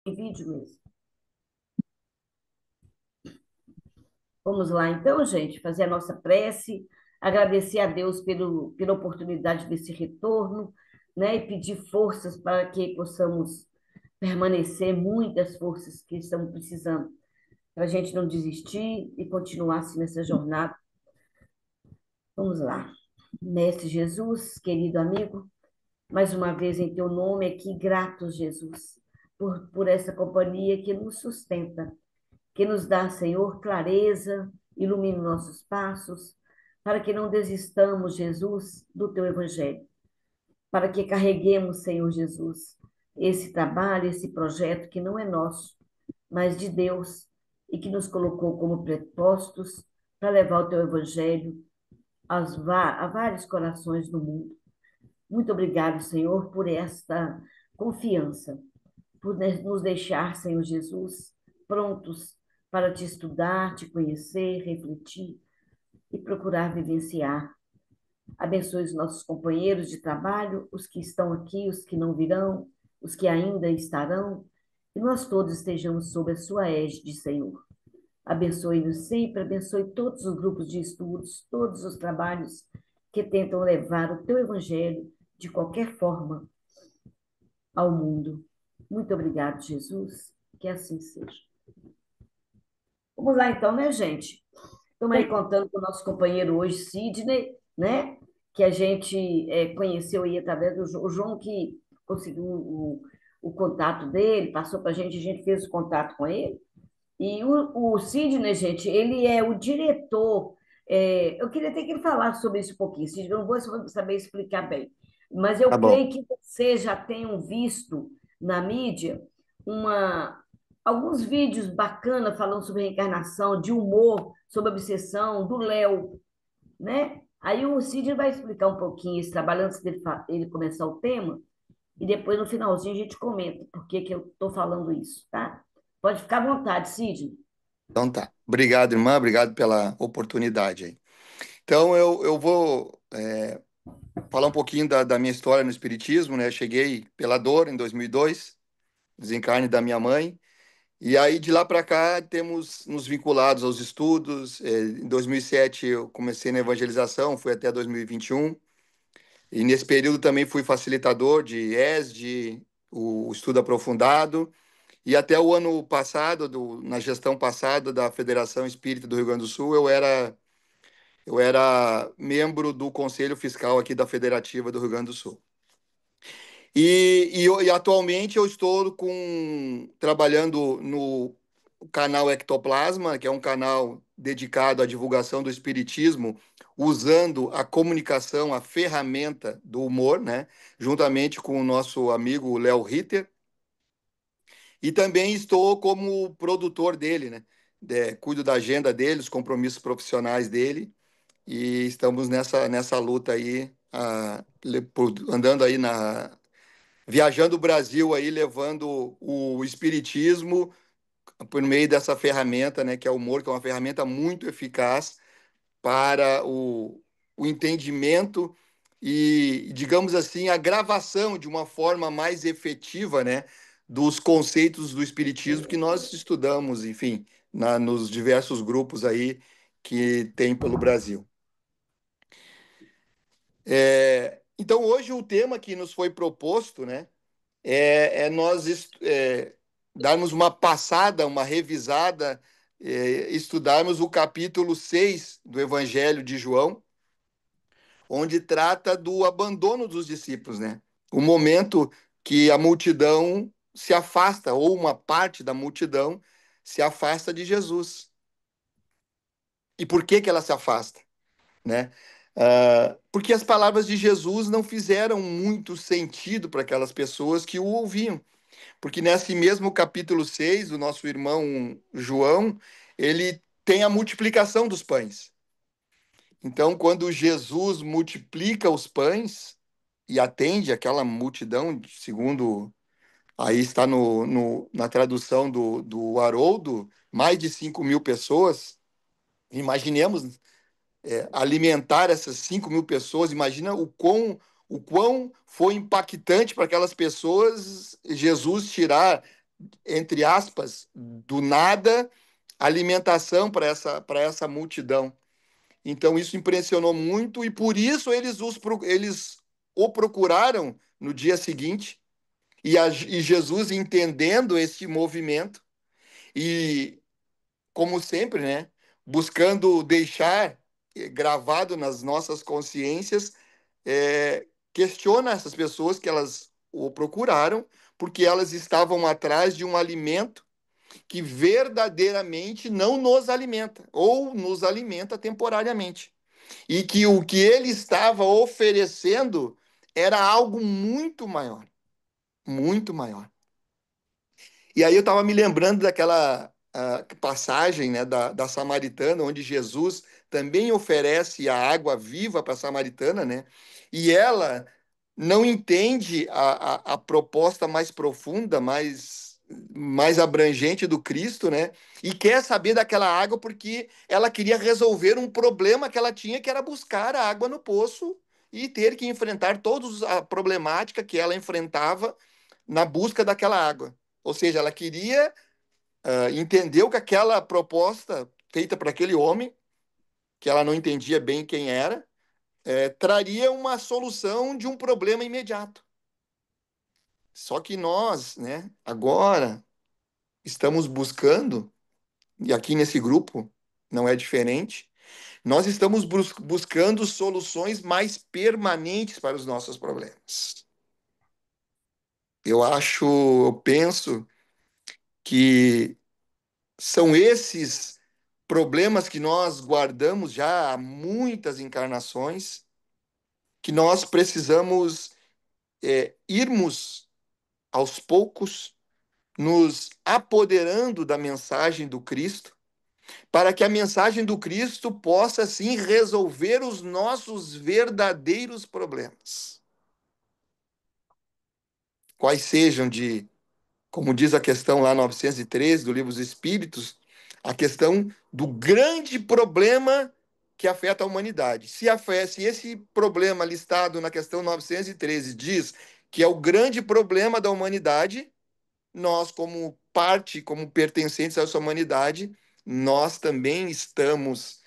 Em vídeo mesmo. Vamos lá, então, gente, fazer a nossa prece, agradecer a Deus pela oportunidade desse retorno, né? E pedir forças para que possamos permanecer, muitas forças que estamos precisando, para a gente não desistir e continuar assim nessa jornada. Vamos lá. Mestre Jesus, querido amigo, mais uma vez em teu nome aqui, gratos, Jesus, por essa companhia que nos sustenta, que nos dá, Senhor, clareza, ilumine nossos passos, para que não desistamos, Jesus, do teu evangelho, para que carreguemos, Senhor Jesus, esse trabalho, esse projeto que não é nosso, mas de Deus, e que nos colocou como prepostos para levar o teu evangelho a vários corações do mundo. Muito obrigado, Senhor, por esta confiança, por nos deixar, Senhor Jesus, prontos para te estudar, te conhecer, refletir e procurar vivenciar. Abençoe os nossos companheiros de trabalho, os que estão aqui, os que não virão, os que ainda estarão, e nós todos estejamos sob a sua égide, Senhor. Abençoe-nos sempre, abençoe todos os grupos de estudos, todos os trabalhos que tentam levar o teu evangelho de qualquer forma ao mundo. Muito obrigado, Jesus. Que assim seja. Vamos lá então, né, gente? Estamos aí contando com o nosso companheiro hoje, Sidney, né? Que a gente conheceu aí através do o João, que conseguiu o contato dele, passou para a gente fez o contato com ele. E o Sidney, gente, ele é o diretor. Eu queria até que ele falasse sobre isso um pouquinho, Sidney, eu não vou saber explicar bem, mas Tá eu bom. creio que você já tenham visto na mídia uma, alguns vídeos bacanas falando sobre reencarnação, de humor, sobre obsessão, do Léo, né? Aí o Sidney vai explicar um pouquinho esse trabalho antes dele ele começar o tema, e depois no finalzinho a gente comenta por que que eu estou falando isso, tá? Pode ficar à vontade, Sidney. Então tá. Obrigado, irmã. Obrigado pela oportunidade aí. Então eu vou falar um pouquinho da minha história no Espiritismo, né? Cheguei pela dor em 2002, desencarne da minha mãe. E aí de lá para cá temos nos vinculados aos estudos. Em 2007 eu comecei na evangelização, fui até 2021. E nesse período também fui facilitador de ESD, o estudo aprofundado. E até o ano passado, na gestão passada da Federação Espírita do Rio Grande do Sul, eu era membro do Conselho Fiscal aqui da Federativa do Rio Grande do Sul. E atualmente eu estou trabalhando no canal Ectoplasma, que é um canal dedicado à divulgação do espiritismo, usando a comunicação, a ferramenta do humor, né? Juntamente com o nosso amigo Léo Ritter. E também estou como produtor dele, né? Cuido da agenda dele, os compromissos profissionais dele, e estamos nessa luta aí, andando aí viajando o Brasil aí, levando o espiritismo por meio dessa ferramenta, né? Que é o humor, que é uma ferramenta muito eficaz para o entendimento e, digamos assim, a gravação de uma forma mais efetiva, né, dos conceitos do espiritismo que nós estudamos, enfim, nos diversos grupos aí que tem pelo Brasil. Então, hoje o tema que nos foi proposto, né, é nós darmos uma passada, uma revisada, estudarmos o capítulo 6 do Evangelho de João, onde trata do abandono dos discípulos, né? O momento que a multidão se afasta, ou uma parte da multidão se afasta de Jesus. E por que que ela se afasta, né? Porque as palavras de Jesus não fizeram muito sentido para aquelas pessoas que o ouviam. Porque nesse mesmo capítulo 6, o nosso irmão João, ele tem a multiplicação dos pães. Então, quando Jesus multiplica os pães e atende aquela multidão, segundo aí está na tradução do Haroldo, mais de 5.000 pessoas, imaginemos alimentar essas 5.000 pessoas, imagina o quão foi impactante para aquelas pessoas Jesus tirar entre aspas, do nada, alimentação para essa multidão. Então isso impressionou muito e por isso eles o procuraram no dia seguinte e Jesus entendendo esse movimento e como sempre, né, buscando deixar gravado nas nossas consciências, questiona essas pessoas que elas o procuraram porque elas estavam atrás de um alimento que verdadeiramente não nos alimenta ou nos alimenta temporariamente e que o que ele estava oferecendo era algo muito maior, muito maior. E aí eu estava me lembrando daquela passagem, né, da Samaritana, onde Jesus também oferece a água viva para a Samaritana, né? E ela não entende a proposta mais profunda, mais abrangente do Cristo, né? E quer saber daquela água porque ela queria resolver um problema que ela tinha, que era buscar a água no poço e ter que enfrentar toda a problemática que ela enfrentava na busca daquela água. Ou seja, ela queria entendeu que aquela proposta feita para aquele homem, que ela não entendia bem quem era, traria uma solução de um problema imediato. Só que nós, né, agora estamos buscando, e aqui nesse grupo não é diferente, nós estamos buscando soluções mais permanentes para os nossos problemas. Eu penso que são esses problemas que nós guardamos já há muitas encarnações, que nós precisamos irmos aos poucos nos apoderando da mensagem do Cristo, para que a mensagem do Cristo possa sim resolver os nossos verdadeiros problemas. Quais sejam de, como diz a questão lá 913 do Livro dos Espíritos, a questão do grande problema que afeta a humanidade. Se esse problema listado na questão 913 diz que é o grande problema da humanidade, nós, como parte, como pertencentes a essa humanidade, nós também estamos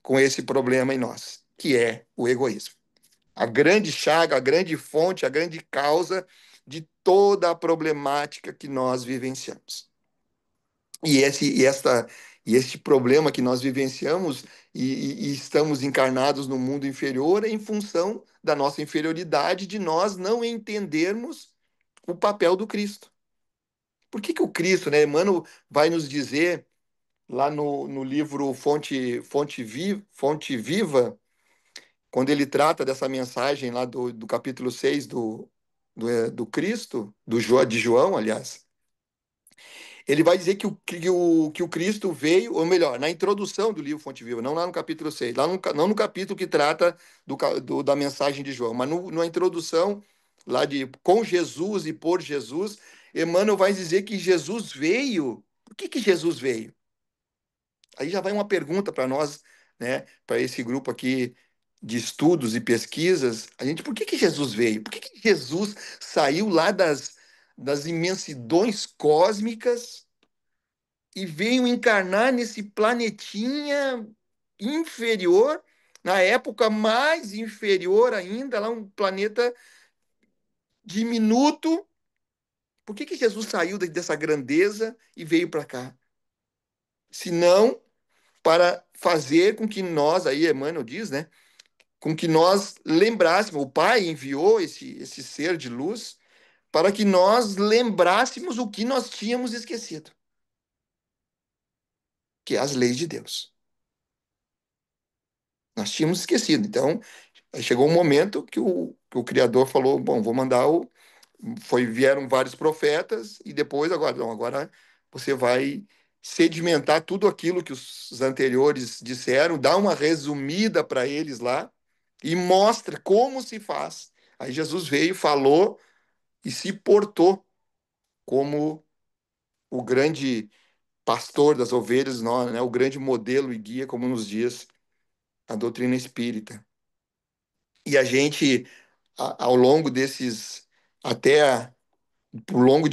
com esse problema em nós, que é o egoísmo. A grande chaga, a grande fonte, a grande causa de toda a problemática que nós vivenciamos. E este problema que nós vivenciamos e estamos encarnados no mundo inferior é em função da nossa inferioridade, de nós não entendermos o papel do Cristo. Por que o Cristo, né? Emmanuel vai nos dizer lá no livro Fonte Viva, quando ele trata dessa mensagem lá do capítulo 6 do Cristo, de João, aliás, ele vai dizer que o Cristo veio, ou melhor, na introdução do livro Fonte Viva, não lá no capítulo 6, não no capítulo que trata da mensagem de João, mas na introdução lá de com Jesus e por Jesus, Emmanuel vai dizer que Jesus veio. Por que Jesus veio? Aí já vai uma pergunta para nós, né, para esse grupo aqui de estudos e pesquisas. Por que Jesus veio? Por que Jesus saiu lá das imensidões cósmicas e veio encarnar nesse planetinha inferior, na época mais inferior ainda, lá um planeta diminuto? Por que Jesus saiu dessa grandeza e veio para cá? Se não para fazer com que nós, aí Emmanuel diz, né, com que nós lembrássemos, o Pai enviou esse ser de luz para que nós lembrássemos o que nós tínhamos esquecido, que é as leis de Deus. Nós tínhamos esquecido. Então, aí chegou um momento que o Criador falou, bom, vou mandar vieram vários profetas e depois agora, não, agora você vai sedimentar tudo aquilo que os anteriores disseram, dá uma resumida para eles lá e mostra como se faz. Aí Jesus veio, falou e se portou como o grande pastor das ovelhas, né, o grande modelo e guia, como nos diz a doutrina espírita. E a gente, ao longo desses até por longo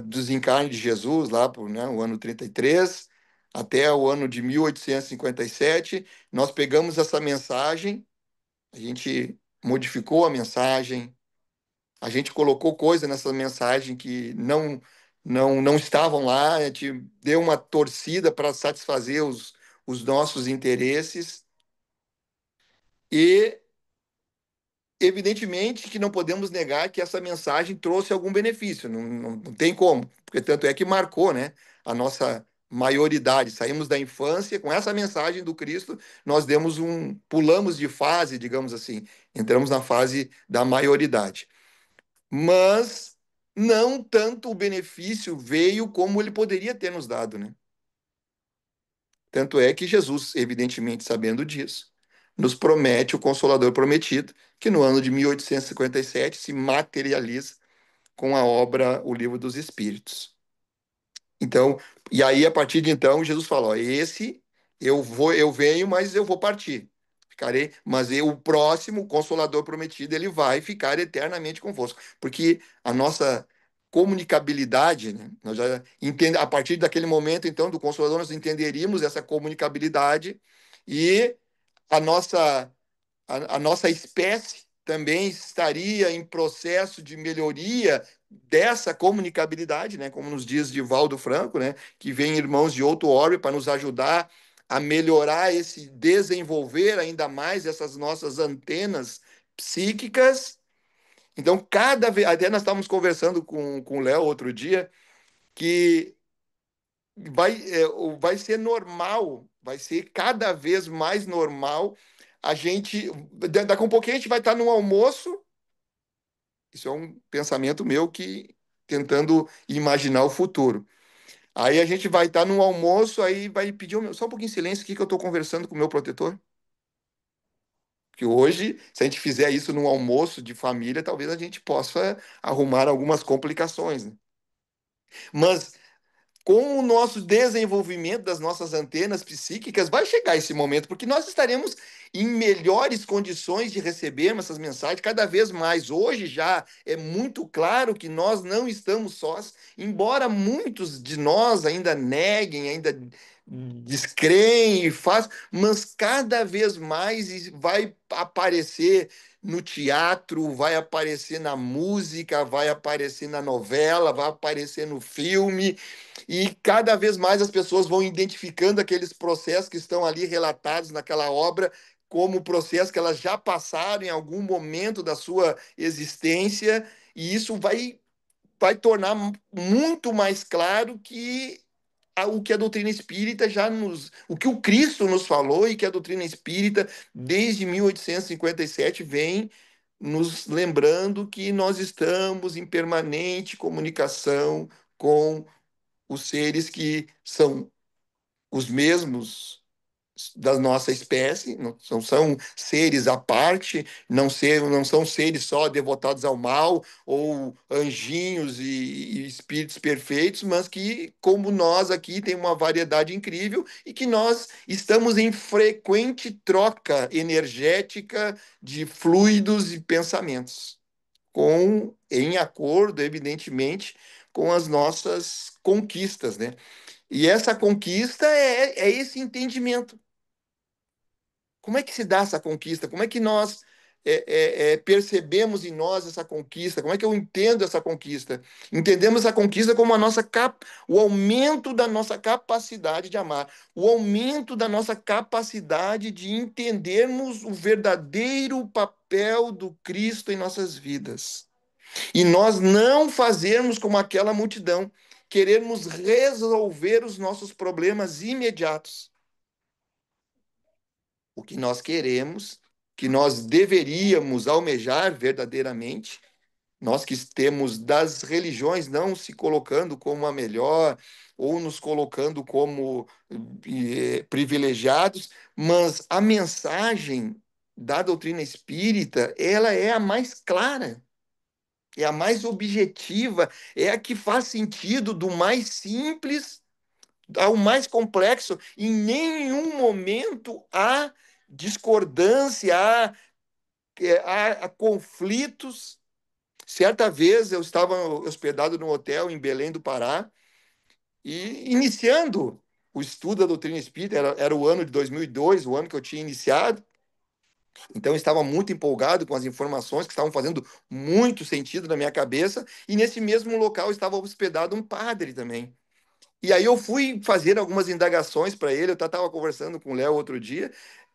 dos encarnes de Jesus, lá por, né, o ano 33 até o ano de 1857, nós pegamos essa mensagem, a gente modificou a mensagem, a gente colocou coisa nessa mensagem que não estavam lá, a gente deu uma torcida para satisfazer os nossos interesses e evidentemente que não podemos negar que essa mensagem trouxe algum benefício, não tem como, porque tanto é que marcou, né, a nossa maioridade. Saímos da infância com essa mensagem do Cristo, nós pulamos de fase, digamos assim, entramos na fase da maioridade. Mas não tanto o benefício veio como ele poderia ter nos dado, né? Tanto é que Jesus, evidentemente sabendo disso, nos promete o Consolador prometido, que no ano de 1857 se materializa com a obra O Livro dos Espíritos. Então, e aí a partir de então Jesus falou: ó, esse eu venho, mas eu vou partir. Ficarei, mas o próximo o Consolador prometido, ele vai ficar eternamente convosco, porque a nossa comunicabilidade, né, nós já entende, a partir daquele momento então do Consolador nós entenderíamos essa comunicabilidade e a nossa espécie também estaria em processo de melhoria dessa comunicabilidade, né? Como nos diz Divaldo Franco, né? Que vem irmãos de outro orbe para nos ajudar a melhorar desenvolver ainda mais essas nossas antenas psíquicas. Então, cada vez, até nós estávamos conversando com o Léo outro dia, que vai ser normal, vai ser cada vez mais normal a gente. Daqui a um pouquinho a gente vai estar no almoço. Isso é um pensamento meu que tentando imaginar o futuro. Aí a gente vai estar no almoço, aí vai pedir só um pouquinho de silêncio aqui que eu estou conversando com o meu protetor. Porque hoje, se a gente fizer isso num almoço de família, talvez a gente possa arrumar algumas complicações, né? Mas com o nosso desenvolvimento das nossas antenas psíquicas, vai chegar esse momento, porque nós estaremos em melhores condições de recebermos essas mensagens cada vez mais. Hoje já é muito claro que nós não estamos sós, embora muitos de nós ainda neguem, ainda descreem e faz, mas cada vez mais vai aparecer no teatro, vai aparecer na música, vai aparecer na novela, vai aparecer no filme, e cada vez mais as pessoas vão identificando aqueles processos que estão ali relatados naquela obra como processos que elas já passaram em algum momento da sua existência, e isso vai tornar muito mais claro que o que a doutrina espírita o que o Cristo nos falou e que a doutrina espírita desde 1857 vem nos lembrando que nós estamos em permanente comunicação com os seres que são os mesmos da nossa espécie, não são seres à parte, não são seres só devotados ao mal ou anjinhos e espíritos perfeitos, mas que, como nós aqui, tem uma variedade incrível e que nós estamos em frequente troca energética de fluidos e pensamentos, em acordo, evidentemente, com as nossas conquistas, né? E essa conquista é esse entendimento. Como é que se dá essa conquista? Como é que nós percebemos em nós essa conquista? Como é que eu entendo essa conquista? Entendemos a conquista como o aumento da nossa capacidade de amar, o aumento da nossa capacidade de entendermos o verdadeiro papel do Cristo em nossas vidas. E nós não fazermos como aquela multidão, querermos resolver os nossos problemas imediatos. O que nós queremos, que nós deveríamos almejar verdadeiramente, nós que temos das religiões não se colocando como a melhor ou nos colocando como privilegiados, mas a mensagem da doutrina espírita, ela é a mais clara, é a mais objetiva, é a que faz sentido do mais simples ao mais complexo. Em nenhum momento há discordância, há conflitos, Certa vez eu estava hospedado num hotel em Belém do Pará e iniciando o estudo da doutrina espírita, era o ano de 2002, o ano que eu tinha iniciado, então eu estava muito empolgado com as informações que estavam fazendo muito sentido na minha cabeça, e nesse mesmo local estava hospedado um padre também. E aí eu fui fazer algumas indagações para ele. Eu estava conversando com o Léo outro dia.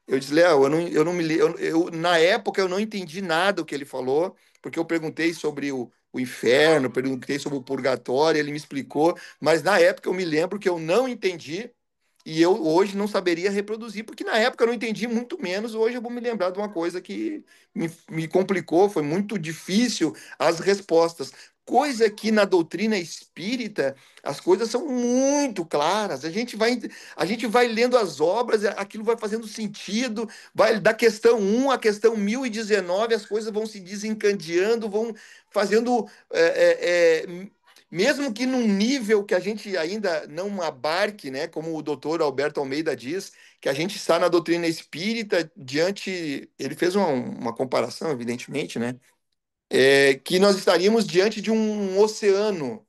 Eu disse, Léo, eu não me na época eu não entendi nada do que ele falou, porque eu perguntei sobre o inferno, perguntei sobre o purgatório, ele me explicou, mas na época eu me lembro que eu não entendi e eu hoje não saberia reproduzir, porque na época eu não entendi muito menos. Hoje eu vou me lembrar de uma coisa que me complicou, foi muito difícil as respostas. Coisa que na doutrina espírita as coisas são muito claras. A gente vai lendo as obras, aquilo vai fazendo sentido, vai da questão um à questão 1019, as coisas vão se desencadeando, vão fazendo mesmo que num nível que a gente ainda não abarque, né, como o doutor Alberto Almeida diz, que a gente está na doutrina espírita diante, ele fez uma comparação, evidentemente, né, que nós estaríamos diante de um oceano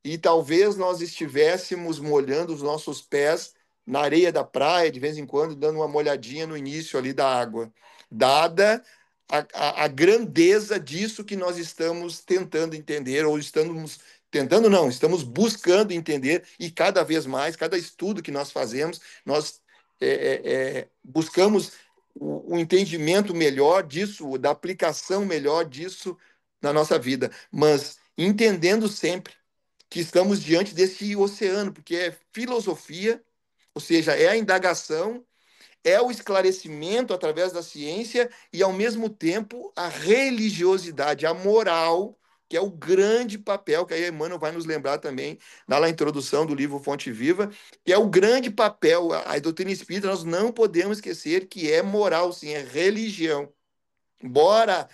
e talvez nós estivéssemos molhando os nossos pés na areia da praia, de vez em quando, dando uma molhadinha no início ali da água, dada a grandeza disso que nós estamos tentando entender, ou estamos tentando, não, estamos buscando entender, e cada vez mais, cada estudo que nós fazemos, nós buscamos o entendimento melhor disso, da aplicação melhor disso na nossa vida, mas entendendo sempre que estamos diante desse oceano, porque é filosofia, ou seja, é a indagação, é o esclarecimento através da ciência e, ao mesmo tempo, a religiosidade, a moral, que é o grande papel, que aí Emmanuel vai nos lembrar também, na introdução do livro Fonte Viva, que é o grande papel, a doutrina espírita, nós não podemos esquecer que é moral, sim, é religião. Embora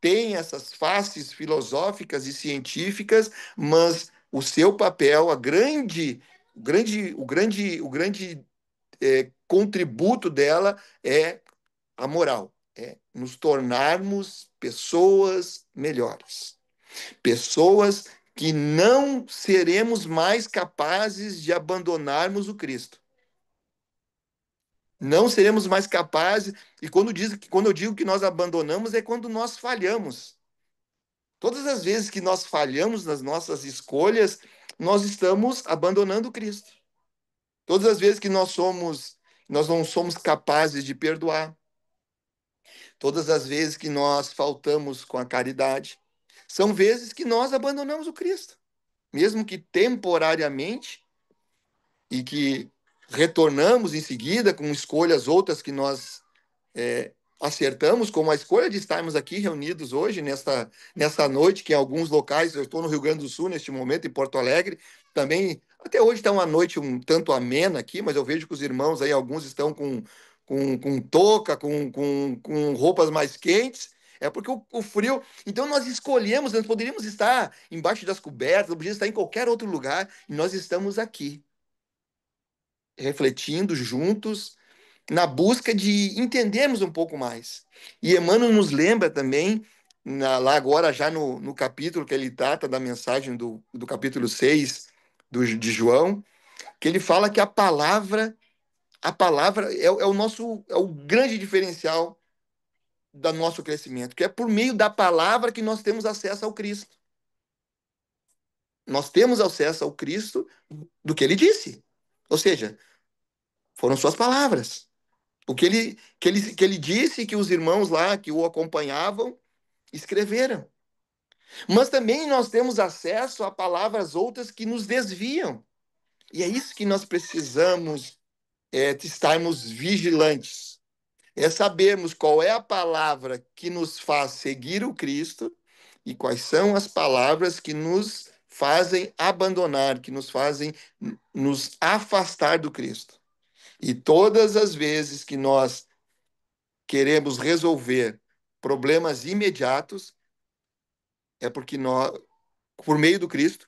tenha essas faces filosóficas e científicas, mas o seu papel, o grande contributo dela é a moral, é nos tornarmos pessoas melhores, pessoas que não seremos mais capazes de abandonarmos o Cristo. Não seremos mais capazes, e quando eu digo que nós abandonamos, é quando nós falhamos. Todas as vezes que nós falhamos nas nossas escolhas, nós estamos abandonando Cristo. Todas as vezes que nós não somos capazes de perdoar. Todas as vezes que nós faltamos com a caridade, são vezes que nós abandonamos o Cristo, mesmo que temporariamente, e que retornamos em seguida com escolhas outras que nós acertamos, como a escolha de estarmos aqui reunidos hoje, nesta noite, que em alguns locais, eu estou no Rio Grande do Sul neste momento, em Porto Alegre, também, até hoje está uma noite um tanto amena aqui, mas eu vejo que os irmãos aí, alguns estão com touca, com roupas mais quentes, é porque o frio. Então nós escolhemos, nós poderíamos estar embaixo das cobertas, poderíamos estar em qualquer outro lugar, e nós estamos aqui, refletindo juntos na busca de entendermos um pouco mais. E Emmanuel nos lembra também, lá agora já no capítulo que ele trata da mensagem do capítulo 6 de João, que ele fala que a palavra é o nosso, é o grande diferencial do nosso crescimento, que é por meio da palavra que nós temos acesso ao Cristo. Nós temos acesso ao Cristo do que ele disse. Ou seja, foram suas palavras. O que ele disse que os irmãos lá que o acompanhavam escreveram. Mas também nós temos acesso a palavras outras que nos desviam. E é isso que nós precisamos estarmos vigilantes. É sabermos qual é a palavra que nos faz seguir o Cristo e quais são as palavras que nos fazem abandonar, que nos fazem nos afastar do Cristo. E todas as vezes que nós queremos resolver problemas imediatos, é porque nós, por meio do Cristo,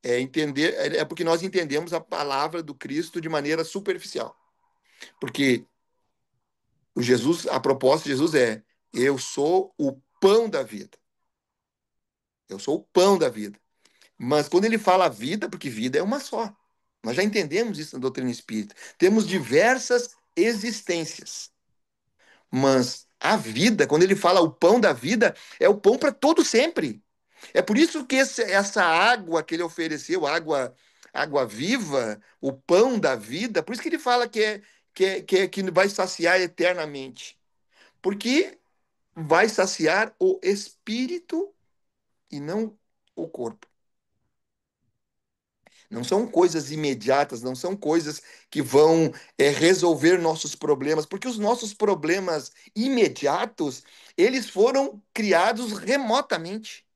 é porque nós entendemos a palavra do Cristo de maneira superficial. Porque a proposta de Jesus é: eu sou o pão da vida. Eu sou o pão da vida. Mas quando ele fala vida, porque vida é uma só. Nós já entendemos isso na doutrina espírita. Temos diversas existências. Mas a vida, quando ele fala o pão da vida, é o pão para todo sempre. É por isso que essa água que ele ofereceu, água viva, o pão da vida, por isso que ele fala que vai saciar eternamente. Porque vai saciar o espírito e não o corpo. Não são coisas imediatas, não são coisas que vão resolver nossos problemas, porque os nossos problemas imediatos, eles foram criados remotamente.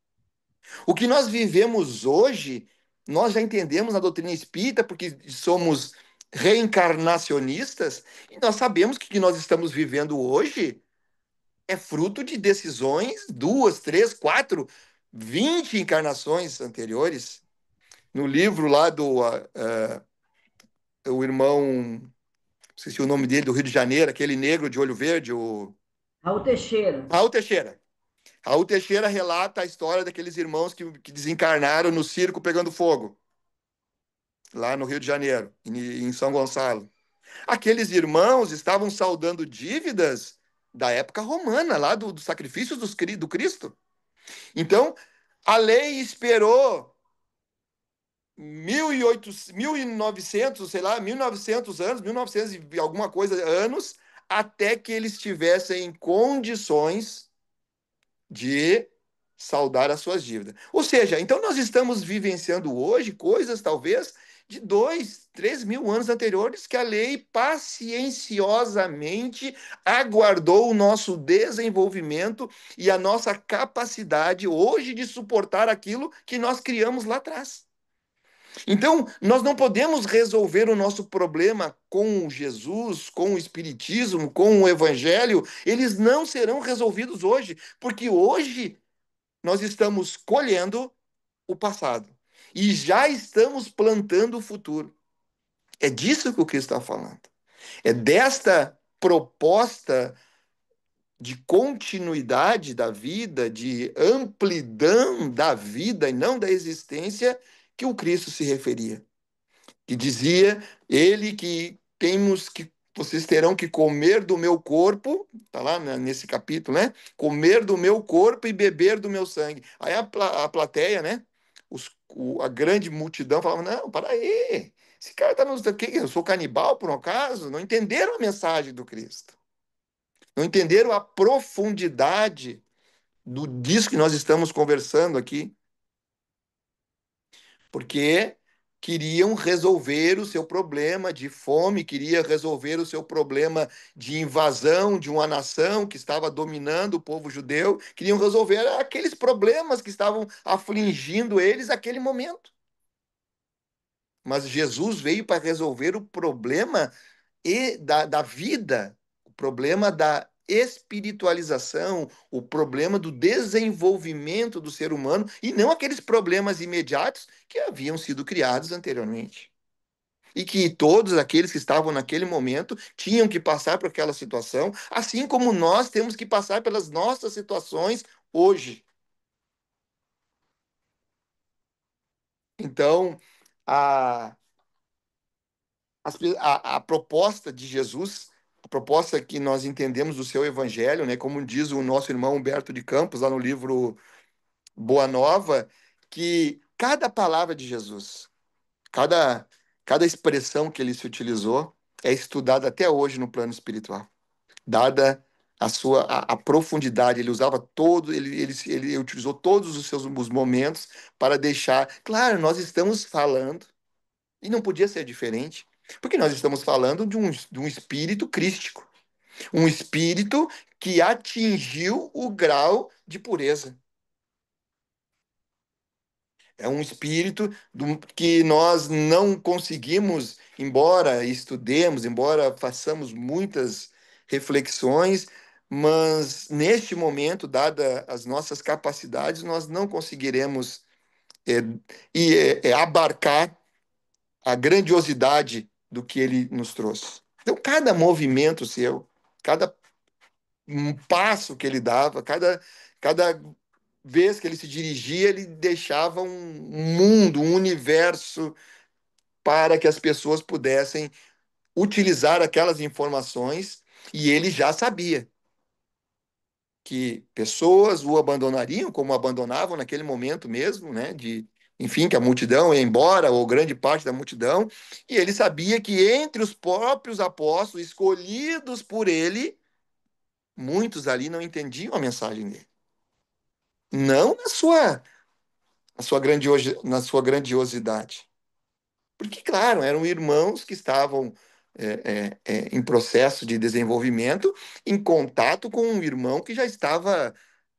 O que nós vivemos hoje, nós já entendemos na doutrina espírita, porque somos reencarnacionistas, e nós sabemos que o que nós estamos vivendo hoje é fruto de decisões, duas, três, quatro, 20 encarnações anteriores. No livro lá do o irmão, esqueci o nome dele, do Rio de Janeiro, aquele negro de olho verde, o Raul Teixeira. Raul Teixeira. Raul Teixeira relata a história daqueles irmãos que desencarnaram no circo pegando fogo, lá no Rio de Janeiro, em São Gonçalo. Aqueles irmãos estavam saldando dívidas da época romana, lá do sacrifício do Cristo. Então, a lei esperou 1.800, 1.900, sei lá, 1.900 anos, 1.900 e alguma coisa anos, até que eles tivessem condições de saldar as suas dívidas. Ou seja, então nós estamos vivenciando hoje coisas, talvez, de 2, 3 mil anos anteriores, que a lei pacienciosamente aguardou o nosso desenvolvimento e a nossa capacidade hoje de suportar aquilo que nós criamos lá atrás. Então, nós não podemos resolver o nosso problema com Jesus, com o Espiritismo, com o Evangelho. Eles não serão resolvidos hoje, porque hoje nós estamos colhendo o passado e já estamos plantando o futuro. É disso que o Cristo está falando. É desta proposta de continuidade da vida, de amplidão da vida e não da existência que o Cristo se referia. Que dizia ele que temos que vocês terão que comer do meu corpo, tá lá nesse capítulo, né? Comer do meu corpo e beber do meu sangue. Aí a plateia, né? A grande multidão falava: não, para aí, esse cara tá nos. Eu sou canibal, por um acaso? Não entenderam a mensagem do Cristo. Não entenderam a profundidade disso que nós estamos conversando aqui. Porque queriam resolver o seu problema de fome, queria resolver o seu problema de invasão de uma nação que estava dominando o povo judeu, queriam resolver aqueles problemas que estavam afligindo eles naquele momento. Mas Jesus veio para resolver o problema da vida, o problema da espiritualização, o problema do desenvolvimento do ser humano e não aqueles problemas imediatos que haviam sido criados anteriormente. E que todos aqueles que estavam naquele momento tinham que passar por aquela situação, assim como nós temos que passar pelas nossas situações hoje. Então, a, a proposta de Jesus, a proposta que nós entendemos do seu evangelho, né, como diz o nosso irmão Humberto de Campos, lá no livro Boa Nova, que cada palavra de Jesus, cada, cada expressão que ele se utilizou, é estudada até hoje no plano espiritual, dada a profundidade, ele usava todo, ele utilizou todos os seus os momentos para deixar, claro, nós estamos falando e não podia ser diferente, porque nós estamos falando de um espírito crístico, um espírito que atingiu o grau de pureza. É um espírito que nós não conseguimos, embora estudemos, embora façamos muitas reflexões, mas neste momento, dada as nossas capacidades, nós não conseguiremos é, abarcar a grandiosidade do que ele nos trouxe. Então, cada movimento seu, cada passo que ele dava, cada vez que ele se dirigia, ele deixava um mundo, um universo para que as pessoas pudessem utilizar aquelas informações, e ele já sabia que pessoas o abandonariam, como abandonavam naquele momento mesmo, né? Enfim, que a multidão ia embora, ou grande parte da multidão, e ele sabia que entre os próprios apóstolos, escolhidos por ele, muitos ali não entendiam a mensagem dele. Não na sua grandiosidade. Porque, claro, eram irmãos que estavam em processo de desenvolvimento, em contato com um irmão que já estava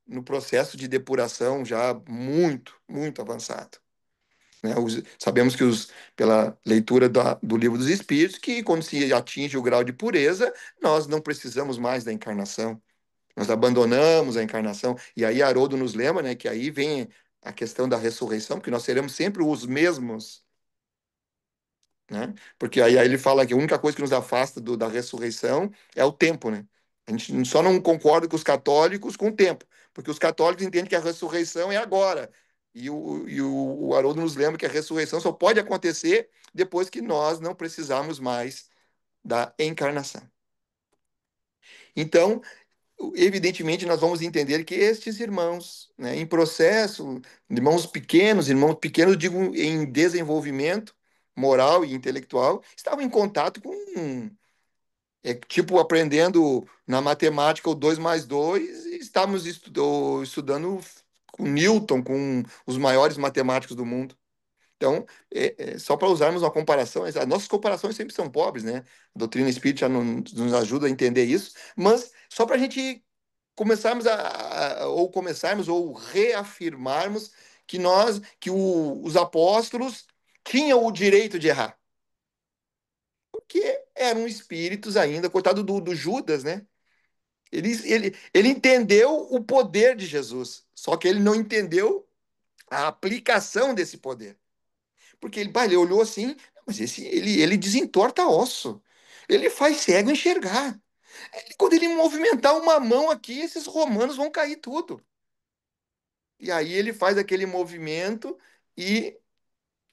no processo de depuração já muito, muito avançado. Né? Sabemos que pela leitura do livro dos Espíritos, que quando se atinge o grau de pureza, nós não precisamos mais da encarnação. Nós abandonamos a encarnação. E aí Haroldo nos lembra, né, que aí vem a questão da ressurreição, porque nós seremos sempre os mesmos, né? Porque aí ele fala que a única coisa que nos afasta da ressurreição é o tempo, né? A gente só não concorda com os católicos com o tempo, porque os católicos entendem que a ressurreição é agora. O Haroldo nos lembra que a ressurreição só pode acontecer depois que nós não precisarmos mais da encarnação. Então, evidentemente, nós vamos entender que estes irmãos, né, em processo, irmãos pequenos, digo, em desenvolvimento moral e intelectual, estavam em contato com, tipo, aprendendo na matemática o 2 mais 2, e estávamos estudando com Newton, com os maiores matemáticos do mundo. Então, só para usarmos uma comparação, as nossas comparações sempre são pobres, né? A doutrina espírita nos ajuda a entender isso, mas só para a gente começarmos ou reafirmarmos que os apóstolos tinham o direito de errar, porque eram espíritos ainda, coitado do Judas, né? Ele entendeu o poder de Jesus, só que ele não entendeu a aplicação desse poder. Porque ele olhou assim, mas ele desentorta osso. Ele faz cego enxergar. Quando ele movimentar uma mão aqui, esses romanos vão cair tudo. E aí ele faz aquele movimento e,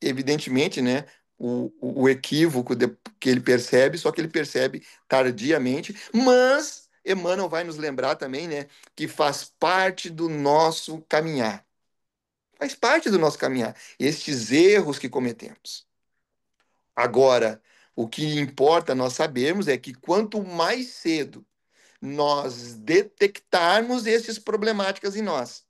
evidentemente, né, o equívoco que ele percebe, só que ele percebe tardiamente, mas Emmanuel vai nos lembrar também, né, que faz parte do nosso caminhar. Faz parte do nosso caminhar, estes erros que cometemos. Agora, o que importa nós sabermos é que quanto mais cedo nós detectarmos essas problemáticas em nós,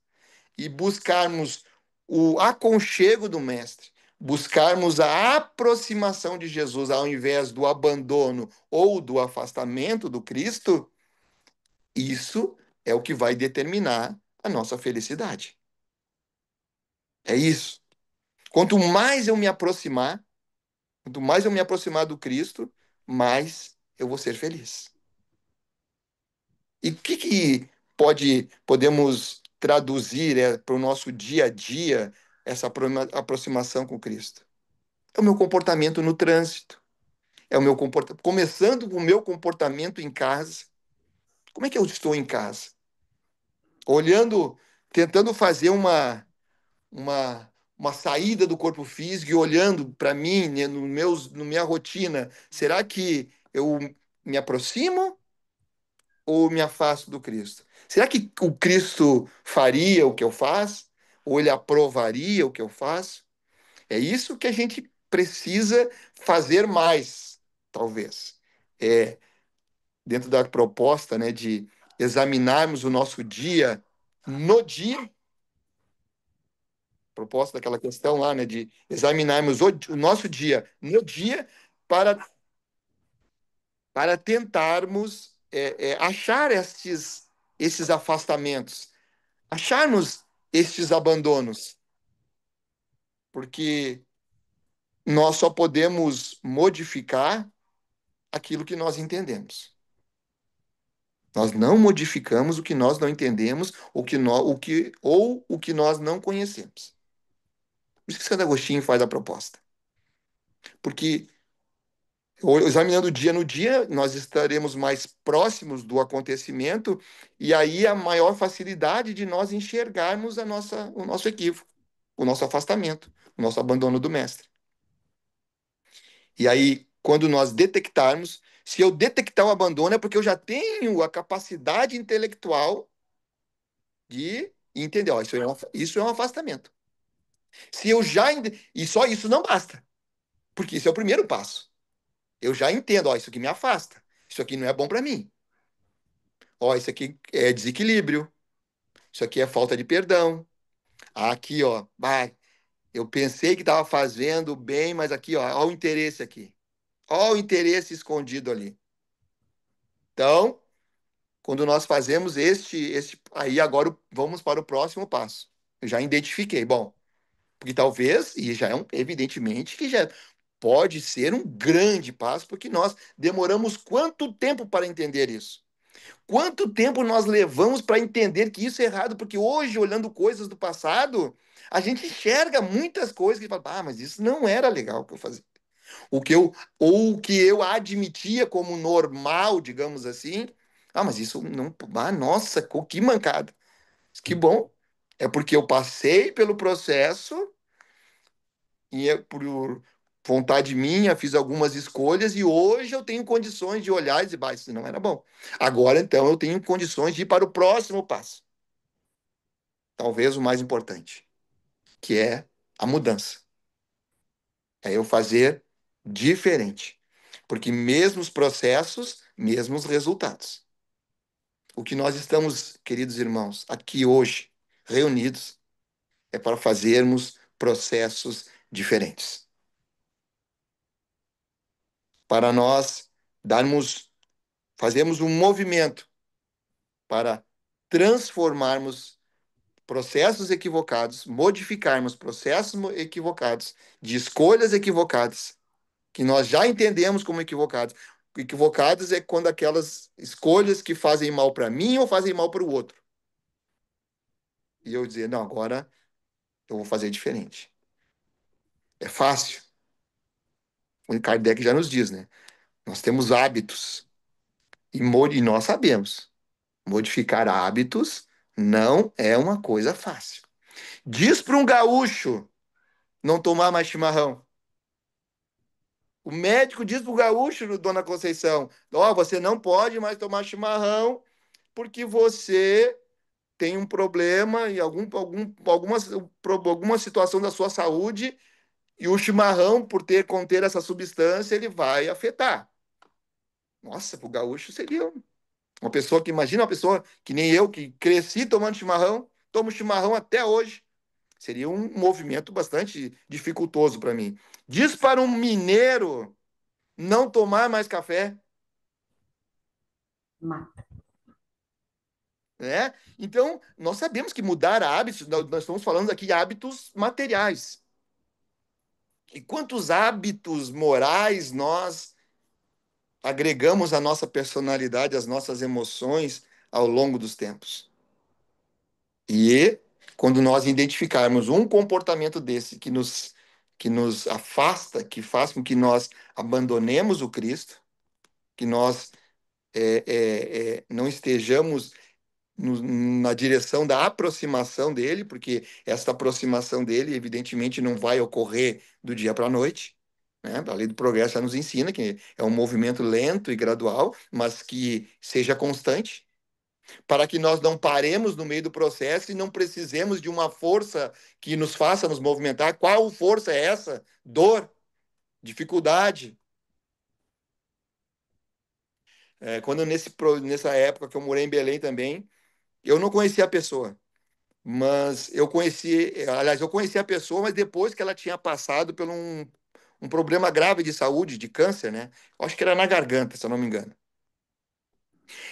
e buscarmos o aconchego do Mestre, buscarmos a aproximação de Jesus ao invés do abandono ou do afastamento do Cristo, isso é o que vai determinar a nossa felicidade. É isso. Quanto mais eu me aproximar, quanto mais eu me aproximar do Cristo, mais eu vou ser feliz. E o que podemos traduzir para o nosso dia a dia essa aproximação com Cristo? É o meu comportamento no trânsito, é o meu comportamento, começando com o meu comportamento em casa. Como é que eu estou em casa? Olhando, tentando fazer uma saída do corpo físico e olhando para mim, né, no minha rotina, será que eu me aproximo ou me afasto do Cristo? Será que o Cristo faria o que eu faço? Ou ele aprovaria o que eu faço? É isso que a gente precisa fazer mais, talvez. É, dentro da proposta, né, de examinarmos o nosso dia no dia, proposta daquela questão lá, né, de examinarmos o nosso dia no dia para, para tentarmos achar esses afastamentos, acharmos estes abandonos, porque nós só podemos modificar aquilo que nós entendemos. Nós não modificamos o que nós não entendemos, ou o que nós não conhecemos. Por isso que Santo Agostinho faz a proposta. Porque examinando dia no dia, nós estaremos mais próximos do acontecimento e aí a maior facilidade de nós enxergarmos o nosso equívoco, o nosso afastamento, o nosso abandono do mestre. E aí, quando nós detectarmos, se eu detectar o abandono é porque eu já tenho a capacidade intelectual de entender, ó, isso é um afastamento. Se eu já e só isso não basta, porque isso é o primeiro passo. Eu já entendo, ó, isso aqui me afasta. Isso aqui não é bom para mim. Ó, isso aqui é desequilíbrio. Isso aqui é falta de perdão. Aqui, ó, vai. Eu pensei que estava fazendo bem, mas aqui, ó o interesse aqui. Ó o interesse escondido ali. Então, quando nós fazemos aí agora vamos para o próximo passo. Eu já identifiquei. Bom, porque talvez, e já é evidentemente que já pode ser um grande passo, porque nós demoramos quanto tempo para entender isso? Quanto tempo nós levamos para entender que isso é errado? Porque hoje, olhando coisas do passado, a gente enxerga muitas coisas que fala, mas isso não era legal que eu fazia. Ou o que eu admitia como normal, digamos assim. Mas isso não. Nossa, que mancada. Que bom. É porque eu passei pelo processo e por vontade minha, fiz algumas escolhas e hoje eu tenho condições de olhar e dizer, isso não era bom. Agora, então, eu tenho condições de ir para o próximo passo, talvez o mais importante, que é a mudança. É eu fazer diferente. Porque mesmos processos, mesmos resultados. O que nós estamos, queridos irmãos, aqui hoje, reunidos, é para fazermos processos diferentes. Para nós fazermos um movimento para transformarmos processos equivocados, modificarmos processos equivocados, de escolhas equivocadas, que nós já entendemos como equivocados. Equivocados é quando aquelas escolhas que fazem mal para mim ou fazem mal para o outro. E eu dizer, não, agora eu vou fazer diferente. É fácil. O Kardec já nos diz, né? Nós temos hábitos e nós sabemos. Modificar hábitos não é uma coisa fácil. Diz para um gaúcho não tomar mais chimarrão. O médico diz para o gaúcho, dona Conceição, você não pode mais tomar chimarrão porque você tem um problema e alguma situação da sua saúde e o chimarrão, por conter essa substância, ele vai afetar. Nossa, para o gaúcho seria uma pessoa que, imagina uma pessoa que nem eu, que cresci tomando chimarrão, tomo chimarrão até hoje. Seria um movimento bastante dificultoso para mim. Diz para um mineiro não tomar mais café, Mata. né? Então, nós sabemos que mudar hábitos, nós estamos falando aqui de hábitos materiais. E quantos hábitos morais nós agregamos à nossa personalidade, às nossas emoções ao longo dos tempos? E quando nós identificarmos um comportamento desse que nos afasta, que faz com que nós abandonemos o Cristo, que nós não estejamos na direção da aproximação dele, porque essa aproximação dele, evidentemente, não vai ocorrer do dia para a noite. Né? A lei do progresso já nos ensina que é um movimento lento e gradual, mas que seja constante, para que nós não paremos no meio do processo e não precisemos de uma força que nos faça nos movimentar. Qual força é essa? Dor, dificuldade. Quando nessa época que eu morei em Belém também, eu não conhecia a pessoa. Mas eu conheci a pessoa, mas depois que ela tinha passado por um problema grave de saúde, de câncer, né? Eu acho que era na garganta, se eu não me engano.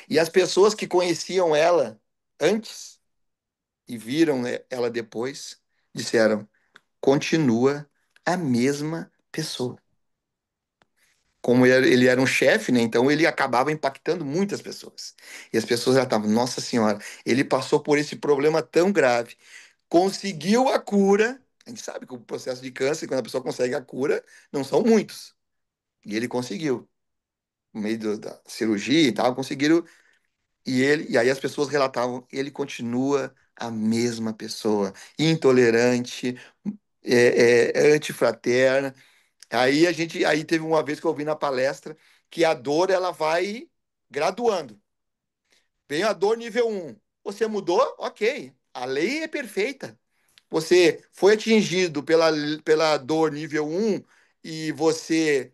E as pessoas que conheciam ela antes e viram ela depois, disseram: continua a mesma pessoa. Como ele era um chefe, né? Então ele acabava impactando muitas pessoas. E as pessoas já estavam, nossa senhora, ele passou por esse problema tão grave, conseguiu a cura. A gente sabe que o processo de câncer, quando a pessoa consegue a cura, não são muitos. E ele conseguiu. No meio da cirurgia e tal, conseguiram. E aí as pessoas relatavam, ele continua a mesma pessoa, intolerante, antifraterna. Aí teve uma vez que eu ouvi na palestra que a dor ela vai graduando. Vem a dor nível um. Você mudou? Ok. A lei é perfeita. Você foi atingido pela dor nível um e você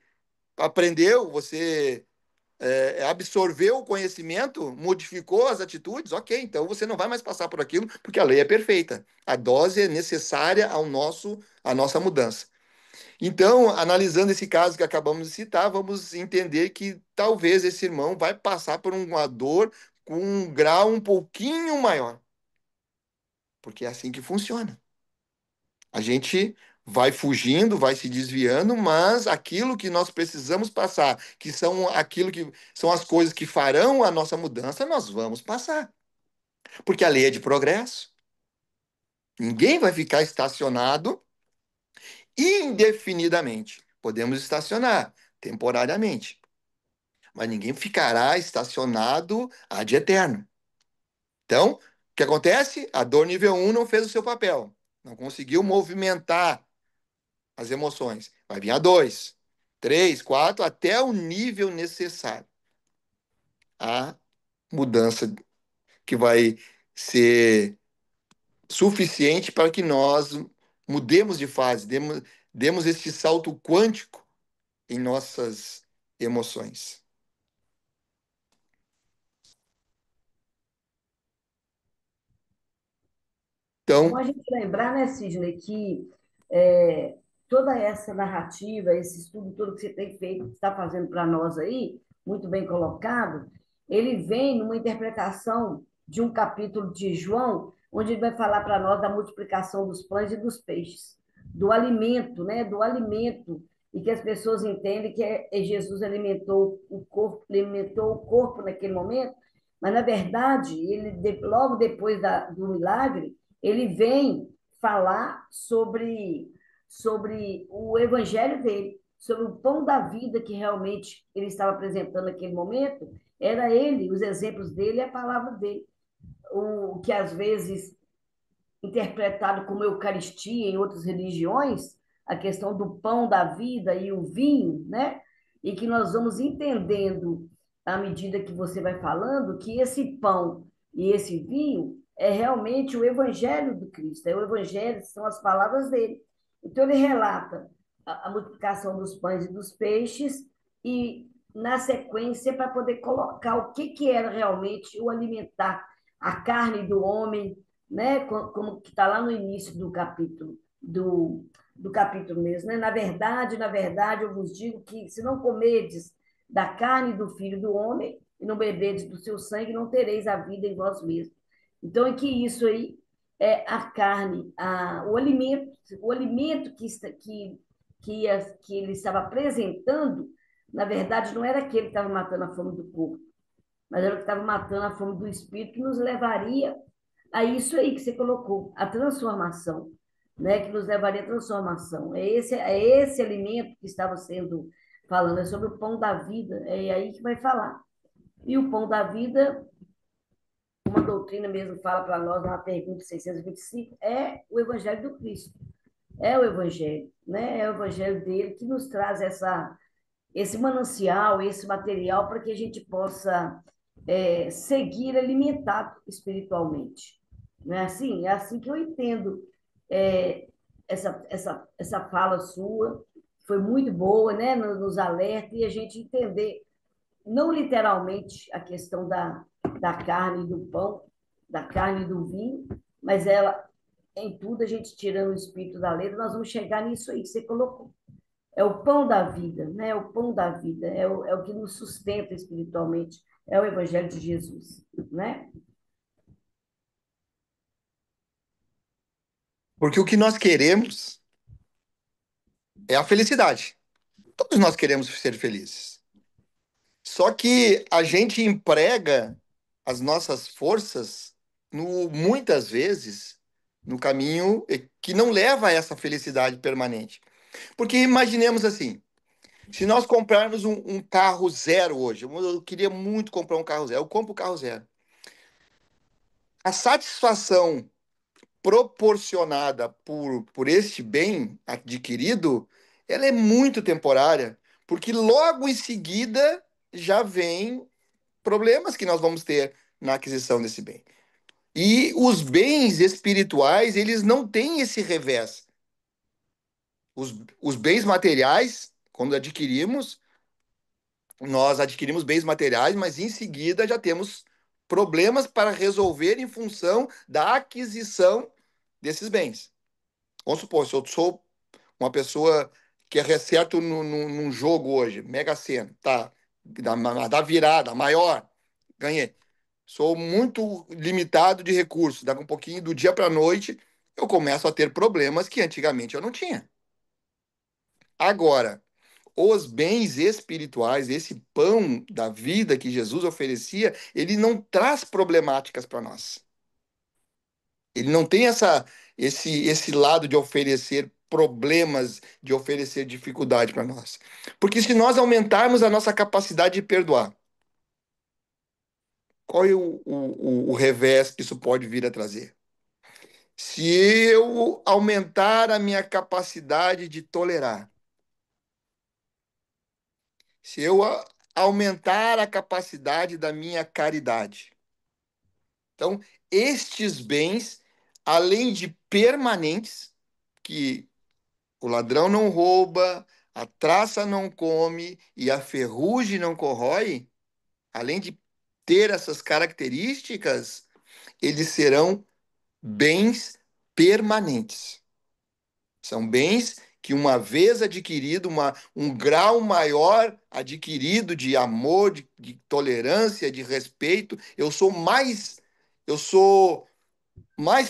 aprendeu, você absorveu o conhecimento, modificou as atitudes, ok, então você não vai mais passar por aquilo, porque a lei é perfeita. A dose é necessária à nossa mudança. Então, analisando esse caso que acabamos de citar, vamos entender que talvez esse irmão vai passar por uma dor com um grau um pouquinho maior, porque é assim que funciona. A gente vai fugindo, vai se desviando, mas aquilo que nós precisamos passar, que são aquilo que são as coisas que farão a nossa mudança, nós vamos passar. Porque a lei é de progresso. Ninguém vai ficar estacionado indefinidamente. Podemos estacionar temporariamente, mas ninguém ficará estacionado ad eterno. Então, o que acontece? A dor nível um não fez o seu papel, não conseguiu movimentar as emoções. Vai vir a 2, 3, 4, até o nível necessário. A mudança que vai ser suficiente para que nós mudemos de fase, demos este salto quântico em nossas emoções. É bom Então, a gente lembrar, né, Sidney, que é, toda essa narrativa, esse estudo todo que você tem feito, que está fazendo para nós aí, muito bem colocado, ele vem numa interpretação de um capítulo de João, onde ele vai falar para nós da multiplicação dos pães e dos peixes, do alimento, né, do alimento, e que as pessoas entendem que Jesus alimentou o corpo naquele momento, mas na verdade, logo depois do milagre, ele vem falar sobre o evangelho dele, sobre o pão da vida que realmente ele estava apresentando naquele momento, era ele, os exemplos dele e a palavra dele. O que às vezes interpretado como Eucaristia em outras religiões, a questão do pão da vida e o vinho, né? E que nós vamos entendendo, à medida que você vai falando, que esse pão e esse vinho é realmente o evangelho do Cristo, é o evangelho, são as palavras dele. Então ele relata a multiplicação dos pães e dos peixes e na sequência para poder colocar o que era realmente o alimentar a carne do homem, né? Como que está lá no início do capítulo mesmo, né? Na verdade, eu vos digo que se não comerdes da carne do Filho do Homem e não beberdes do seu sangue, não tereis a vida em vós mesmos. Então, é que isso aí é a carne, o alimento que ele estava apresentando, na verdade, não era aquele que estava matando a fome do corpo, mas era o que estava matando a fome do espírito, que nos levaria a isso aí que você colocou, a transformação, né? Que nos levaria à transformação. É esse alimento que estava sendo falando, é sobre o pão da vida, é aí que vai falar. E o pão da vida, uma doutrina mesmo fala para nós na pergunta 625, é o Evangelho do Cristo. É o Evangelho, né? É o Evangelho dele que nos traz esse manancial, esse material para que a gente possa seguir alimentado espiritualmente. Não é assim? É assim que eu entendo é, essa fala sua, foi muito boa, né? Nos alerta e a gente entender, não literalmente a questão da carne e do pão, da carne e do vinho, mas ela, em tudo, a gente tirando o espírito da letra, nós vamos chegar nisso aí que você colocou. É o pão da vida, né? É o pão da vida, é o que nos sustenta espiritualmente, é o Evangelho de Jesus, né? porque o que nós queremos é a felicidade. Todos nós queremos ser felizes. Só que a gente emprega as nossas forças muitas vezes no caminho que não leva a essa felicidade permanente. Porque imaginemos assim, Se nós comprarmos um carro zero hoje, eu queria muito comprar um carro zero, eu compro o carro zero. A satisfação proporcionada por este bem adquirido, ela é muito temporária, porque logo em seguida já vem problemas que nós vamos ter na aquisição desse bem. E os bens espirituais, eles não têm esse revés. Os bens materiais, quando adquirimos, nós adquirimos bens materiais, mas em seguida já temos problemas para resolver em função da aquisição desses bens. Vamos supor, se eu sou uma pessoa que é certo num jogo hoje, Mega Sena, tá? Da virada, maior, ganhei. Sou muito limitado de recursos, daqui um pouquinho do dia para a noite, eu começo a ter problemas que antigamente eu não tinha. Agora, os bens espirituais, esse pão da vida que Jesus oferecia, ele não traz problemáticas para nós. Ele não tem esse lado de oferecer problemas, de oferecer dificuldade para nós. Porque se nós aumentarmos a nossa capacidade de perdoar, qual é o revés que isso pode vir a trazer? Se eu aumentar a minha capacidade de tolerar, se eu aumentar a capacidade da minha caridade, então, estes bens, além de permanentes, que o ladrão não rouba, a traça não come e a ferrugem não corrói, além de ter essas características, eles serão bens permanentes. São bens que, uma vez adquirido, um grau maior adquirido de amor, de tolerância, de respeito, eu sou mais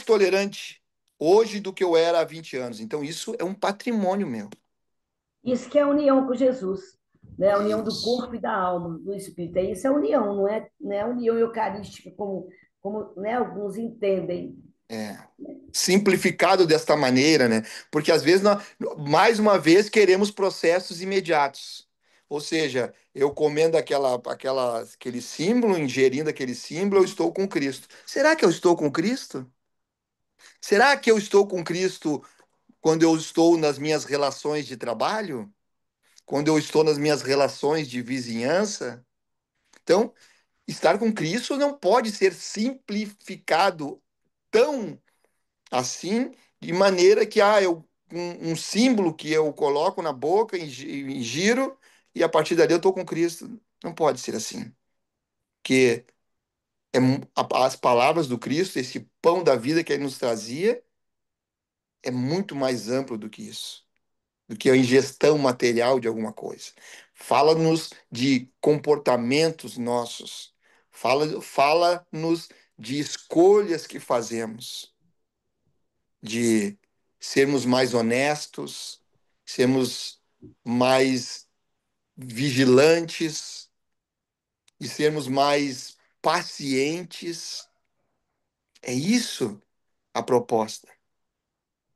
tolerante hoje do que eu era há 20 anos. Então, isso é um patrimônio meu. Isso que é a união com Jesus, né? A união do Isso. corpo e da alma, do espírito. É isso é união, não é a união eucarística como né, alguns entendem. É. Simplificado desta maneira, né? Porque às vezes nós, mais uma vez, queremos processos imediatos. Ou seja, eu comendo aquele símbolo, ingerindo aquele símbolo, eu estou com Cristo. Será que eu estou com Cristo? Será que eu estou com Cristo quando eu estou nas minhas relações de trabalho? Quando eu estou nas minhas relações de vizinhança? Então, estar com Cristo não pode ser simplificado tão assim, de maneira que um símbolo que eu coloco na boca e giro, e a partir dali eu estou com Cristo. Não pode ser assim. Porque as palavras do Cristo, esse pão da vida que ele nos trazia, é muito mais amplo do que isso, do que a ingestão material de alguma coisa. Fala-nos de comportamentos nossos, fala-nos de escolhas que fazemos, de sermos mais honestos, sermos mais vigilantes e sermos mais pacientes. É isso a proposta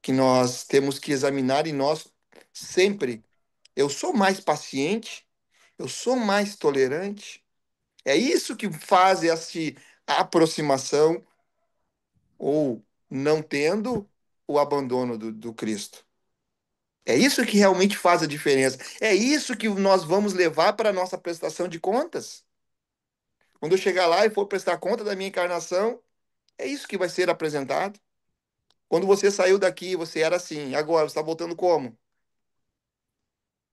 que nós temos que examinar em nós sempre. Eu sou mais paciente, eu sou mais tolerante. É isso que faz essa aproximação ou não tendo o abandono do Cristo. É isso que realmente faz a diferença. É isso que nós vamos levar para a nossa prestação de contas. Quando eu chegar lá e for prestar conta da minha encarnação, é isso que vai ser apresentado. Quando você saiu daqui, você era assim. Agora, você está voltando como?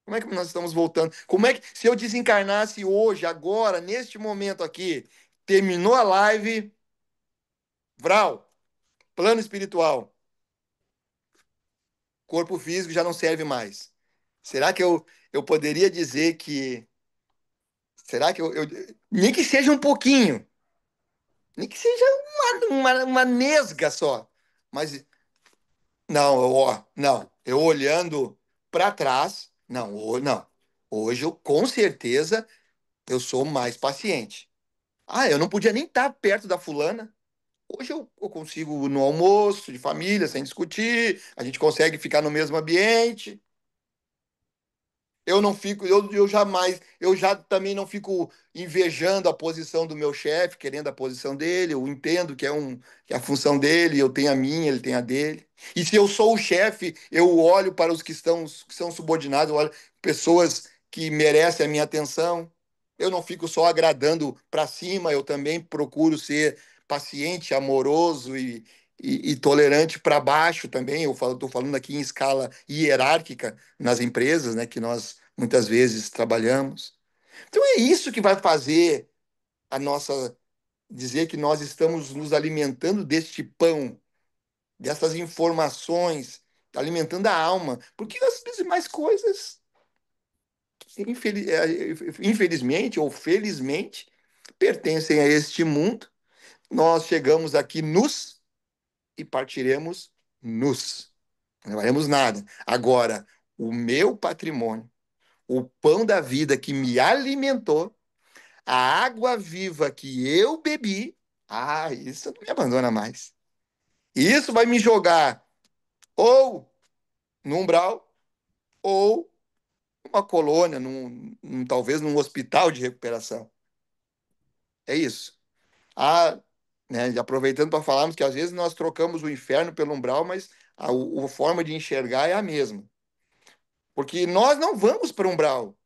Como é que nós estamos voltando? Como é que, se eu desencarnasse hoje, agora, neste momento aqui, terminou a live, Vral, plano espiritual, corpo físico já não serve mais. Será que eu poderia dizer que. Será que nem que seja um pouquinho. Nem que seja uma nesga só. Mas não, não. Eu olhando para trás, não, não. Hoje eu com certeza eu sou mais paciente. Ah, eu não podia nem estar perto da fulana. Hoje eu consigo no almoço de família, sem discutir, a gente consegue ficar no mesmo ambiente. Eu não fico, eu jamais, eu já também não fico invejando a posição do meu chefe, querendo a posição dele. Eu entendo que é a função dele, eu tenho a minha, ele tem a dele. E se eu sou o chefe, eu olho para os que são subordinados, eu olho pessoas que merecem a minha atenção. Eu não fico só agradando para cima, eu também procuro ser paciente, amoroso e tolerante para baixo também. Eu falo, estou falando aqui em escala hierárquica nas empresas, né, que nós muitas vezes trabalhamos. Então é isso que vai fazer a nossa dizer que nós estamos nos alimentando deste pão, dessas informações, alimentando a alma, porque as demais coisas, infelizmente ou felizmente, pertencem a este mundo. Nós chegamos aqui nus e partiremos nus. Não faremos nada. Agora, o meu patrimônio, o pão da vida que me alimentou, a água viva que eu bebi, isso não me abandona mais. Isso vai me jogar ou no umbral ou numa colônia, talvez num hospital de recuperação. É isso. Ah, né, e aproveitando para falarmos que às vezes nós trocamos o inferno pelo umbral, mas a forma de enxergar é a mesma. Porque nós não vamos para o umbral.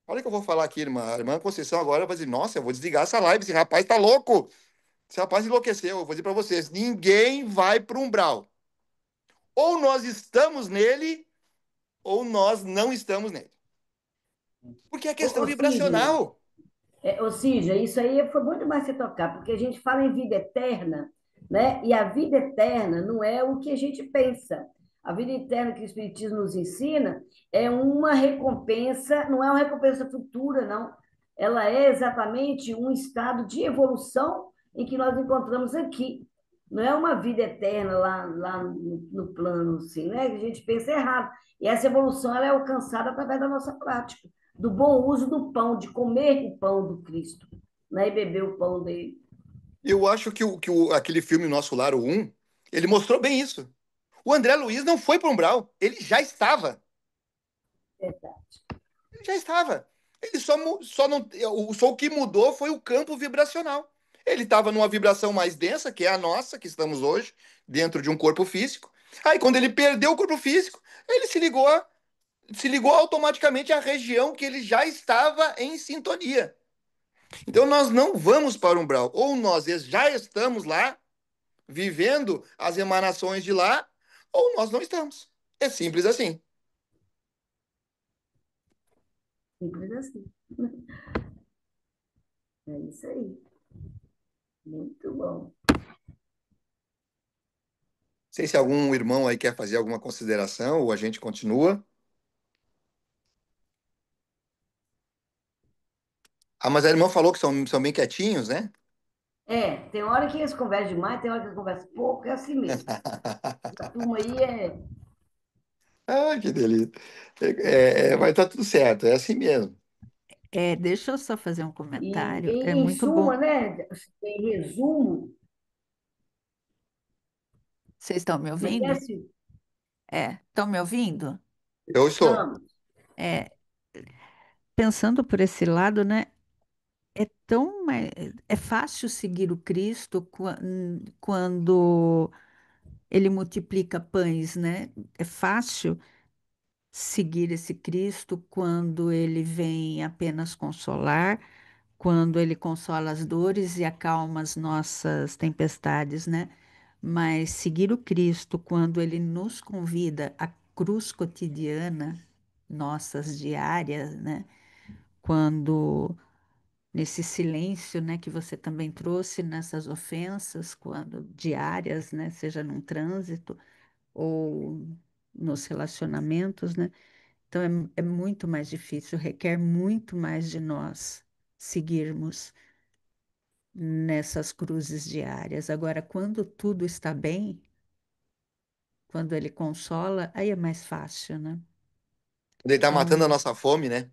Olha o que eu vou falar aqui, irmã. A irmã Conceição agora vai dizer: Nossa, eu vou desligar essa live, esse rapaz tá louco. Esse rapaz enlouqueceu. Eu vou dizer para vocês: ninguém vai para o umbral. Ou nós estamos nele, ou nós não estamos nele. Porque é questão Sidney, vibracional. Ou seja, isso aí foi muito mais se tocar, porque a gente fala em vida eterna, né? E a vida eterna não é o que a gente pensa. A vida eterna que o Espiritismo nos ensina é uma recompensa, não é uma recompensa futura, não. Ela é exatamente um estado de evolução em que nós encontramos aqui. Não é uma vida eterna lá no plano, assim, né? Que a gente pensa errado. E essa evolução ela é alcançada através da nossa prática do bom uso do pão, de comer o pão do Cristo, né? E beber o pão dele. Eu acho aquele filme Nosso Lar, o 1, ele mostrou bem isso. O André Luiz não foi para o umbral. Ele já estava. Verdade. Ele já estava. Ele só não. Só o que mudou foi o campo vibracional. Ele estava numa vibração mais densa, que é a nossa, que estamos hoje, dentro de um corpo físico. Aí, quando ele perdeu o corpo físico, ele se ligou automaticamente à região que ele já estava em sintonia. Então, nós não vamos para o umbral. Ou nós já estamos lá, vivendo as emanações de lá, ou nós não estamos. É simples assim. Simples assim. É isso aí. Muito bom. Não sei se algum irmão aí quer fazer alguma consideração ou a gente continua. Ah, mas a irmã falou que são bem quietinhos, né? Tem hora que eles conversam demais, tem hora que eles conversam pouco, é assim mesmo. A turma aí Ai, que delícia. Vai estar tudo certo, é assim mesmo. Deixa eu só fazer um E comentário. É em muito suma, bom. né? Em resumo, Vocês estão me como é que é, ouvindo? Silvio? Estão me ouvindo? Eu estou. Estamos. É, pensando por esse lado, né? É tão, é fácil seguir o Cristo quando ele multiplica pães, né? É fácil seguir esse Cristo quando ele vem apenas consolar, quando ele consola as dores e acalma as nossas tempestades, né? Mas seguir o Cristo quando ele nos convida à cruz cotidiana, nossas diárias, né? Quando nesse silêncio, né, que você também trouxe nessas ofensas, quando diárias, né, seja num trânsito ou nos relacionamentos, né? Então é muito mais difícil, requer muito mais de nós seguirmos nessas cruzes diárias. Agora, quando tudo está bem, quando ele consola, aí é mais fácil, né? Ele está matando a Então, nossa fome, né?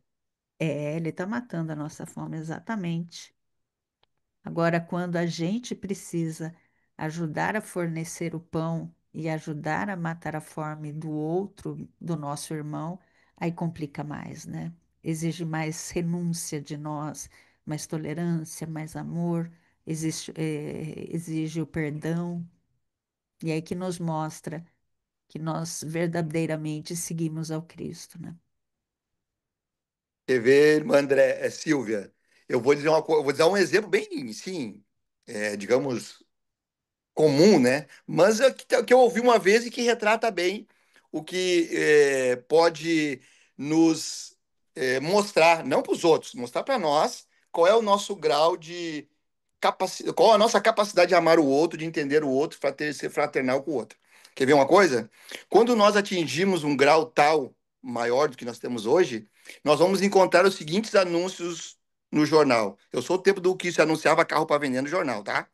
ele está matando a nossa fome, exatamente. Agora, quando a gente precisa ajudar a fornecer o pão e ajudar a matar a fome do outro, do nosso irmão, aí complica mais, né? Exige mais renúncia de nós, mais tolerância, mais amor, exige o perdão, e aí que nos mostra que nós verdadeiramente seguimos ao Cristo, né? Quer ver, irmã André, Silvia? Eu vou dizer vou dar um exemplo bem, sim, digamos, comum, né? Mas é que eu ouvi uma vez e que retrata bem o que pode nos mostrar, não para os outros, mostrar para nós qual é o nosso grau de capacidade, qual a nossa capacidade de amar o outro, de entender o outro, ser fraternal com o outro. Quer ver uma coisa? Quando nós atingimos um grau tal maior do que nós temos hoje, nós vamos encontrar os seguintes anúncios no jornal. Eu sou o tempo do que se anunciava carro para vender no jornal, tá?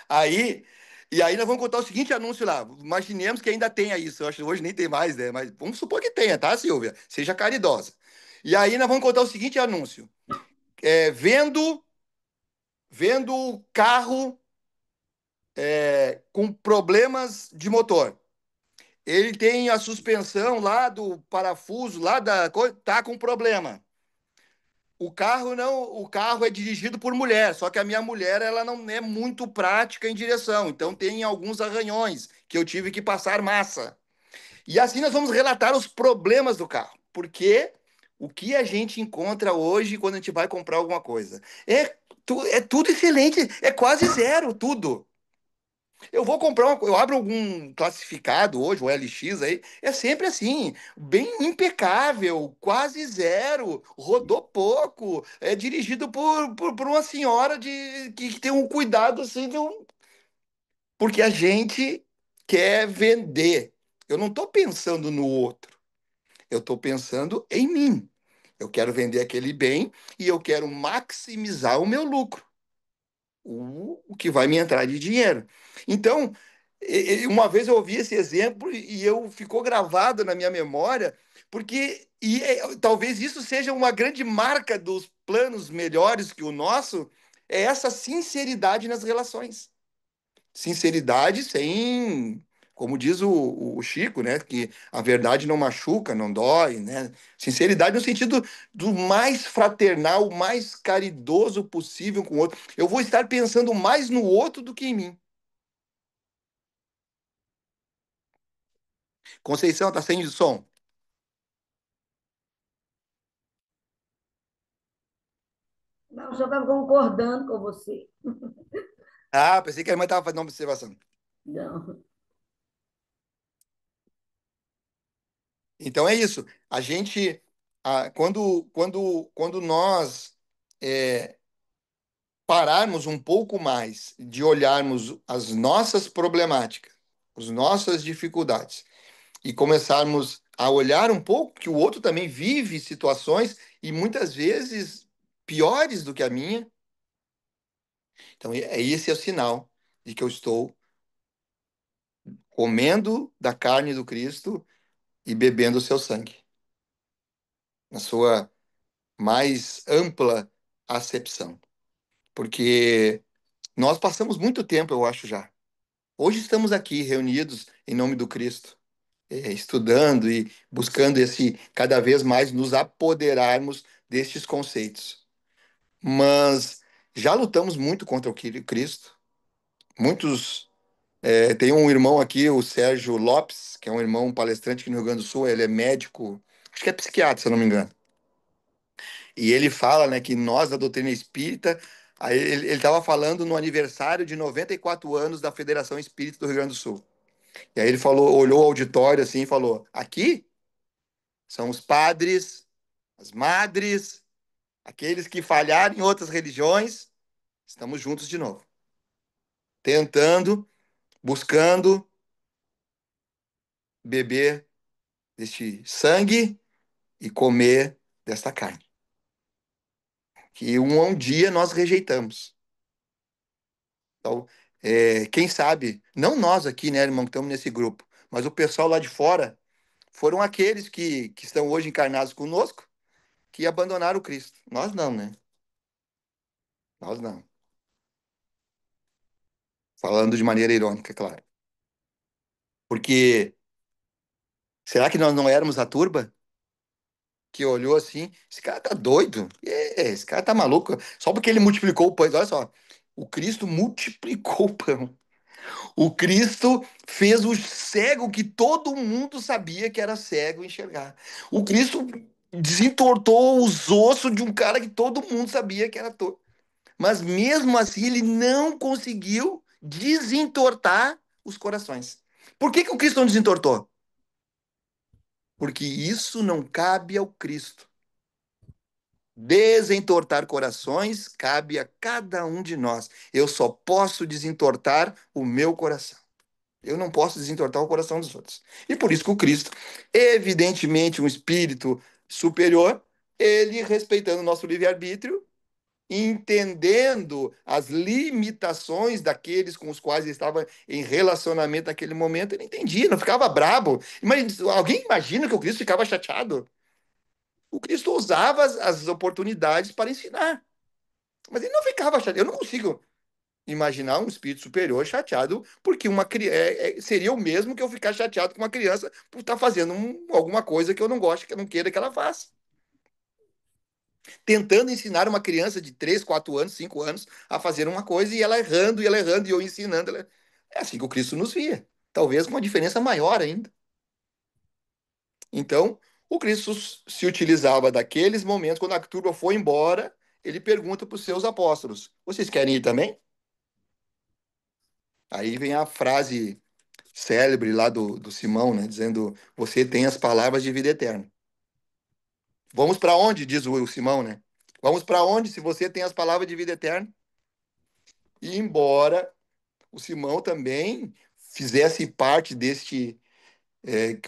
Aí, e aí nós vamos contar o seguinte anúncio lá. Imaginemos que ainda tenha isso. Eu acho que hoje nem tem mais, né? Mas vamos supor que tenha, tá, Silvia? Seja caridosa. E aí nós vamos contar o seguinte anúncio. Vendo carro com problemas de motor. Ele tem a suspensão lá do parafuso, lá da coisa, tá com problema. O carro não, o carro é dirigido por mulher, só que a minha mulher ela não é muito prática em direção, então tem alguns arranhões que eu tive que passar massa. E assim nós vamos relatar os problemas do carro, porque o que a gente encontra hoje quando a gente vai comprar alguma coisa é tudo excelente, é quase zero tudo. Eu vou comprar eu abro algum classificado hoje, o LX aí, é sempre assim, bem impecável, quase zero, rodou pouco, é dirigido por uma senhora que tem um cuidado assim, porque a gente quer vender. Eu não estou pensando no outro, eu estou pensando em mim. Eu quero vender aquele bem e eu quero maximizar o meu lucro, o que vai me entrar de dinheiro. Então, uma vez eu ouvi esse exemplo e eu ficou gravado na minha memória, porque talvez isso seja uma grande marca dos planos melhores que o nosso, é essa sinceridade nas relações. Sinceridade sem, como diz o Chico, né, que a verdade não machuca, não dói, né? Sinceridade no sentido do mais fraternal, o mais caridoso possível com o outro. Eu vou estar pensando mais no outro do que em mim. Conceição, tá sem som? Não, eu só estava concordando com você. Ah, pensei que a irmã estava fazendo uma observação. Não. Então é isso. A gente, quando nós é, pararmos um pouco mais de olharmos as nossas problemáticas, as nossas dificuldades e começarmos a olhar um pouco que o outro também vive situações e muitas vezes piores do que a minha. Então, esse é o sinal de que eu estou comendo da carne do Cristo e bebendo o seu sangue, na sua mais ampla acepção. Porque nós passamos muito tempo, eu acho já. Hoje estamos aqui reunidos em nome do Cristo, estudando e buscando esse cada vez mais nos apoderarmos destes conceitos. Mas já lutamos muito contra o Cristo. Muitos. Tem um irmão aqui, o Sérgio Lopes, que é um irmão palestrante aqui no Rio Grande do Sul. Ele é médico, acho que é psiquiatra, se eu não me engano. E ele fala, né, que nós da doutrina espírita. Aí ele estava falando no aniversário de 94 anos da Federação Espírita do Rio Grande do Sul. E aí ele falou, olhou o auditório assim e falou: aqui são os padres, as madres, aqueles que falharam em outras religiões, estamos juntos de novo, tentando, buscando beber deste sangue e comer desta carne, que um dia nós rejeitamos. Então, quem sabe, não nós aqui, né, irmão, que estamos nesse grupo, mas o pessoal lá de fora foram aqueles que estão hoje encarnados conosco que abandonaram o Cristo. Nós não, né? Nós não. Falando de maneira irônica, é claro. Porque será que nós não éramos a turba? que olhou assim, esse cara tá doido, esse cara tá maluco, só porque ele multiplicou o pão. Olha só, o Cristo multiplicou o pão. O Cristo fez o cego que todo mundo sabia que era cego enxergar. O Cristo desentortou os ossos de um cara que todo mundo sabia que era torto. Mas mesmo assim, ele não conseguiu desentortar os corações. Por que que o Cristo não desentortou? Porque isso não cabe ao Cristo. Desentortar corações cabe a cada um de nós. Eu só posso desentortar o meu coração. Eu não posso desentortar o coração dos outros. E por isso que o Cristo, evidentemente um espírito superior, ele respeitando o nosso livre-arbítrio, entendendo as limitações daqueles com os quais ele estava em relacionamento naquele momento, ele entendia, não ficava brabo. Alguém imagina que o Cristo ficava chateado? O Cristo usava as oportunidades para ensinar, mas ele não ficava chateado. Eu não consigo imaginar um espírito superior chateado porque uma criança seria o mesmo que eu ficar chateado com uma criança por estar fazendo alguma coisa que eu não gosto, que eu não queira que ela faça. Tentando ensinar uma criança de 3, 4 anos, 5 anos a fazer uma coisa e ela errando, e eu ensinando ela. É assim que o Cristo nos via. Talvez com uma diferença maior ainda. Então, o Cristo se utilizava daqueles momentos, quando a turba foi embora, ele pergunta para os seus apóstolos: Vocês querem ir também? Aí vem a frase célebre lá do Simão, né? Dizendo: Você tem as palavras de vida eterna. Vamos para onde? Diz o Simão, né? Vamos para onde se você tem as palavras de vida eterna? E embora o Simão também fizesse parte deste,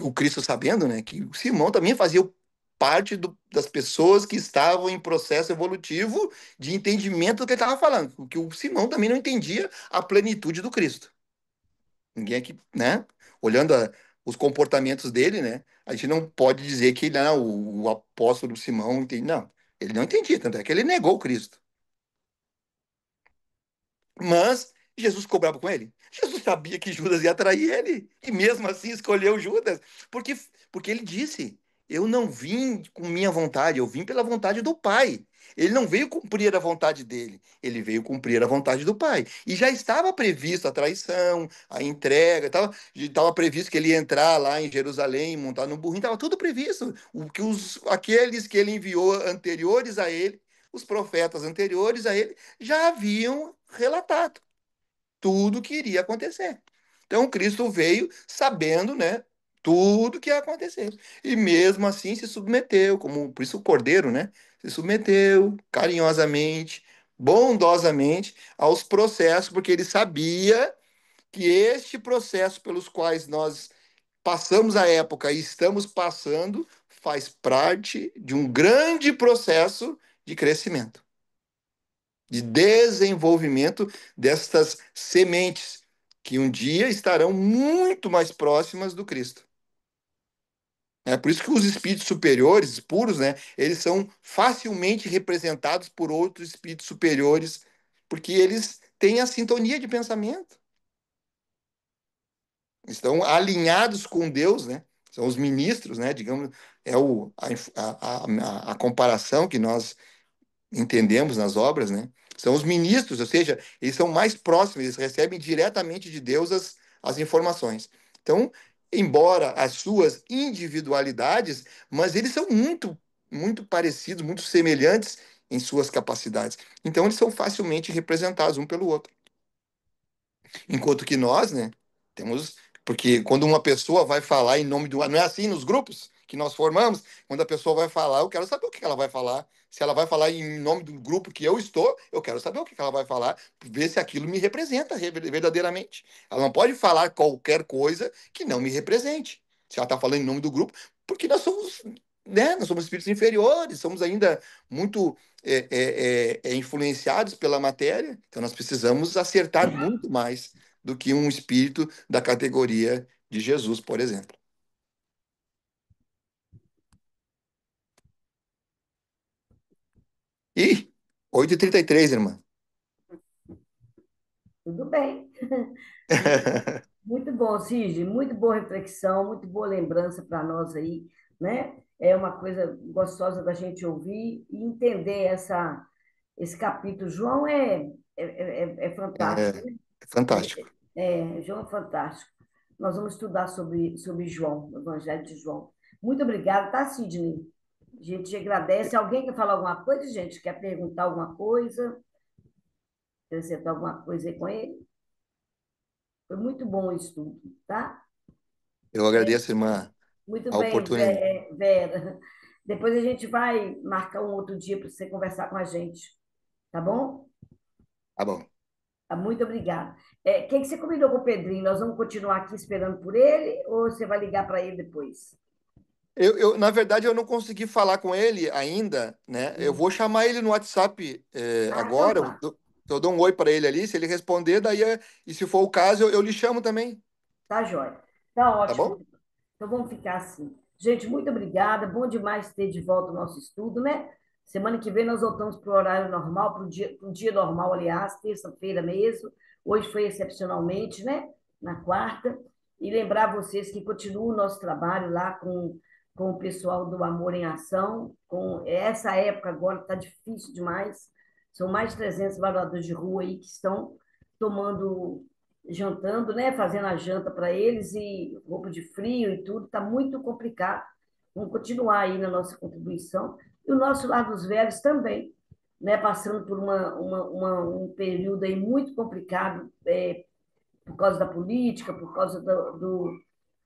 o Cristo sabendo, né? Que o Simão também fazia parte das pessoas que estavam em processo evolutivo de entendimento do que ele estava falando, porque o Simão também não entendia a plenitude do Cristo. Ninguém aqui, né? Olhando os comportamentos dele, né? A gente não pode dizer que não, o apóstolo Simão entende. Não, ele não entendia, tanto é que ele negou o Cristo. Mas Jesus ficou bravo com ele. Jesus sabia que Judas ia trair ele. E mesmo assim escolheu Judas. Porque, porque ele disse: Eu não vim com minha vontade, eu vim pela vontade do Pai. Ele não veio cumprir a vontade dele, ele veio cumprir a vontade do Pai. E já estava previsto a traição, a entrega, estava previsto que ele ia entrar lá em Jerusalém, montar no burrinho, estava tudo previsto. O que aqueles que ele enviou anteriores a ele, os profetas anteriores a ele, já haviam relatado tudo que iria acontecer. Então, Cristo veio sabendo, né, tudo que ia acontecer. E mesmo assim se submeteu, como por isso o Cordeiro, né, se submeteu carinhosamente, bondosamente aos processos, porque ele sabia que este processo pelos quais nós passamos a época e estamos passando faz parte de um grande processo de crescimento, de desenvolvimento destas sementes que um dia estarão muito mais próximas do Cristo. É por isso que os espíritos superiores, puros, né, eles são facilmente representados por outros espíritos superiores, porque eles têm a sintonia de pensamento, estão alinhados com Deus, né? São os ministros, né? Digamos, é a comparação que nós entendemos nas obras, né? São os ministros, ou seja, eles são mais próximos, eles recebem diretamente de Deus as informações. Então, embora as suas individualidades, mas eles são muito, muito parecidos, muito semelhantes em suas capacidades. Então, eles são facilmente representados um pelo outro. Enquanto que nós, né, temos. Porque quando uma pessoa vai falar em nome do. Não é assim nos grupos que nós formamos? Quando a pessoa vai falar, eu quero saber o que ela vai falar. Se ela vai falar em nome do grupo que eu estou, eu quero saber o que ela vai falar, ver se aquilo me representa verdadeiramente. Ela não pode falar qualquer coisa que não me represente. Se ela está falando em nome do grupo, porque nós somos, né, nós somos espíritos inferiores, somos ainda muito influenciados pela matéria, então nós precisamos acertar muito mais do que um espírito da categoria de Jesus, por exemplo. E 8h33, irmã. Tudo bem. Muito bom, Cid, muito boa reflexão, muito boa lembrança para nós aí, né? é uma coisa gostosa da gente ouvir e entender esse capítulo. João é fantástico, É, né? é fantástico. João é fantástico. Nós vamos estudar sobre João, o Evangelho de João. Muito obrigada, tá, Sidney? A gente agradece. Alguém quer falar alguma coisa, gente? Quer perguntar alguma coisa? Acrescentar alguma coisa aí com ele? Foi muito bom o estudo, tá? Eu agradeço, irmã, Muito a bem, oportunidade. Vera. Depois a gente vai marcar um outro dia para você conversar com a gente, tá bom? Tá bom. Muito obrigada. O que você combinou com o Pedrinho? Nós vamos continuar aqui esperando por ele ou você vai ligar para ele depois? Na verdade, eu não consegui falar com ele ainda, né? Eu vou chamar ele no WhatsApp, Então agora. tá. Eu dou um oi para ele ali. Se ele responder, daí, e se for o caso, eu lhe chamo também. Tá, joia. Tá Tá ótimo. bom? Então vamos ficar assim. Gente, muito obrigada. Bom demais ter de volta o nosso estudo, né? Semana que vem nós voltamos para o horário normal, pro dia normal, aliás, terça-feira mesmo. Hoje foi excepcionalmente, né? Na quarta. E lembrar vocês que continua o nosso trabalho lá com o pessoal do Amor em Ação. Com essa época agora está difícil demais. São mais de 300 moradores de rua aí que estão tomando jantando, né? Fazendo a janta para eles e roupa de frio e tudo, está muito complicado. Vamos continuar aí na nossa contribuição. E o nosso Lar dos Velhos também, né? Passando por um período aí muito complicado, por causa da política, por causa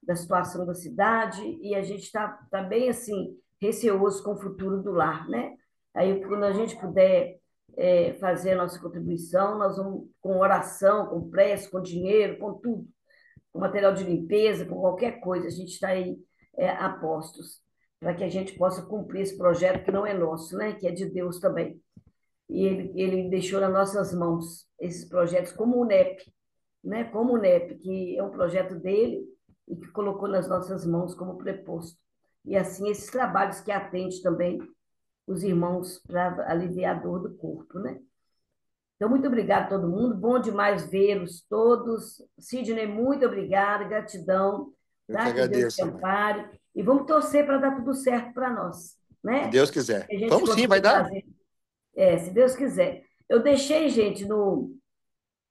da situação da cidade, e a gente tá bem assim, receoso com o futuro do lar, né? Aí, quando a gente puder fazer a nossa contribuição, nós vamos com oração, com prece, com dinheiro, com tudo, com material de limpeza, com qualquer coisa, a gente está aí a postos, para que a gente possa cumprir esse projeto que não é nosso, né? Que é de Deus também. E ele deixou nas nossas mãos esses projetos, como o NEP, né? Como o NEP, que é um projeto dele e que colocou nas nossas mãos como preposto. E assim, esses trabalhos que atende também os irmãos para aliviar a dor do corpo, né? Então, muito obrigada a todo mundo. Bom demais vê-los todos. Sidney, muito obrigada, gratidão, Eu que tá? Que Deus te agradeço, irmã. ampare. E vamos torcer para dar tudo certo para nós, Se né? Deus quiser. Que a gente Vamos sim, vai consiga dar. trazer, se Deus quiser. Eu deixei, gente,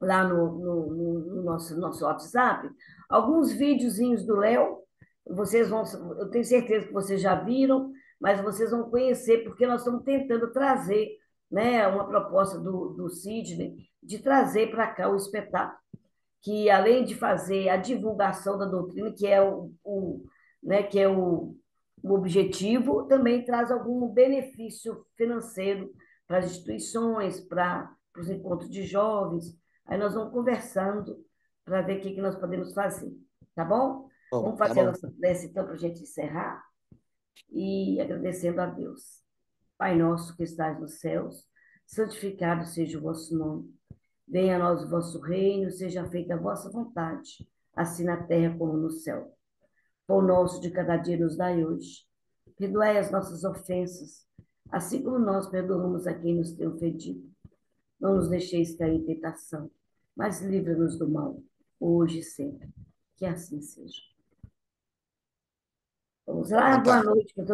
lá no nosso WhatsApp, alguns videozinhos do Léo. Vocês vão, eu tenho certeza que vocês já viram, mas vocês vão conhecer, porque nós estamos tentando trazer, né, uma proposta do Sidney de trazer para cá o espetáculo, que além de fazer a divulgação da doutrina, que é né, que é o objetivo, também traz algum benefício financeiro para as instituições, para os encontros de jovens. Aí nós vamos conversando para ver o que nós podemos fazer, tá bom? Bom, Vamos tá fazer a bom. nossa prece, então, para a gente encerrar e agradecendo a Deus. Pai nosso que estás nos céus, santificado seja o vosso nome. Venha a nós o vosso reino, seja feita a vossa vontade, assim na terra como no céu. Pão nosso de cada dia nos dai hoje. Perdoai as nossas ofensas, assim como nós perdoamos a quem nos tem ofendido. Não nos deixeis cair em tentação, mas livra-nos do mal, hoje e sempre. Que assim seja. Vamos lá, Então boa tá. noite para todos.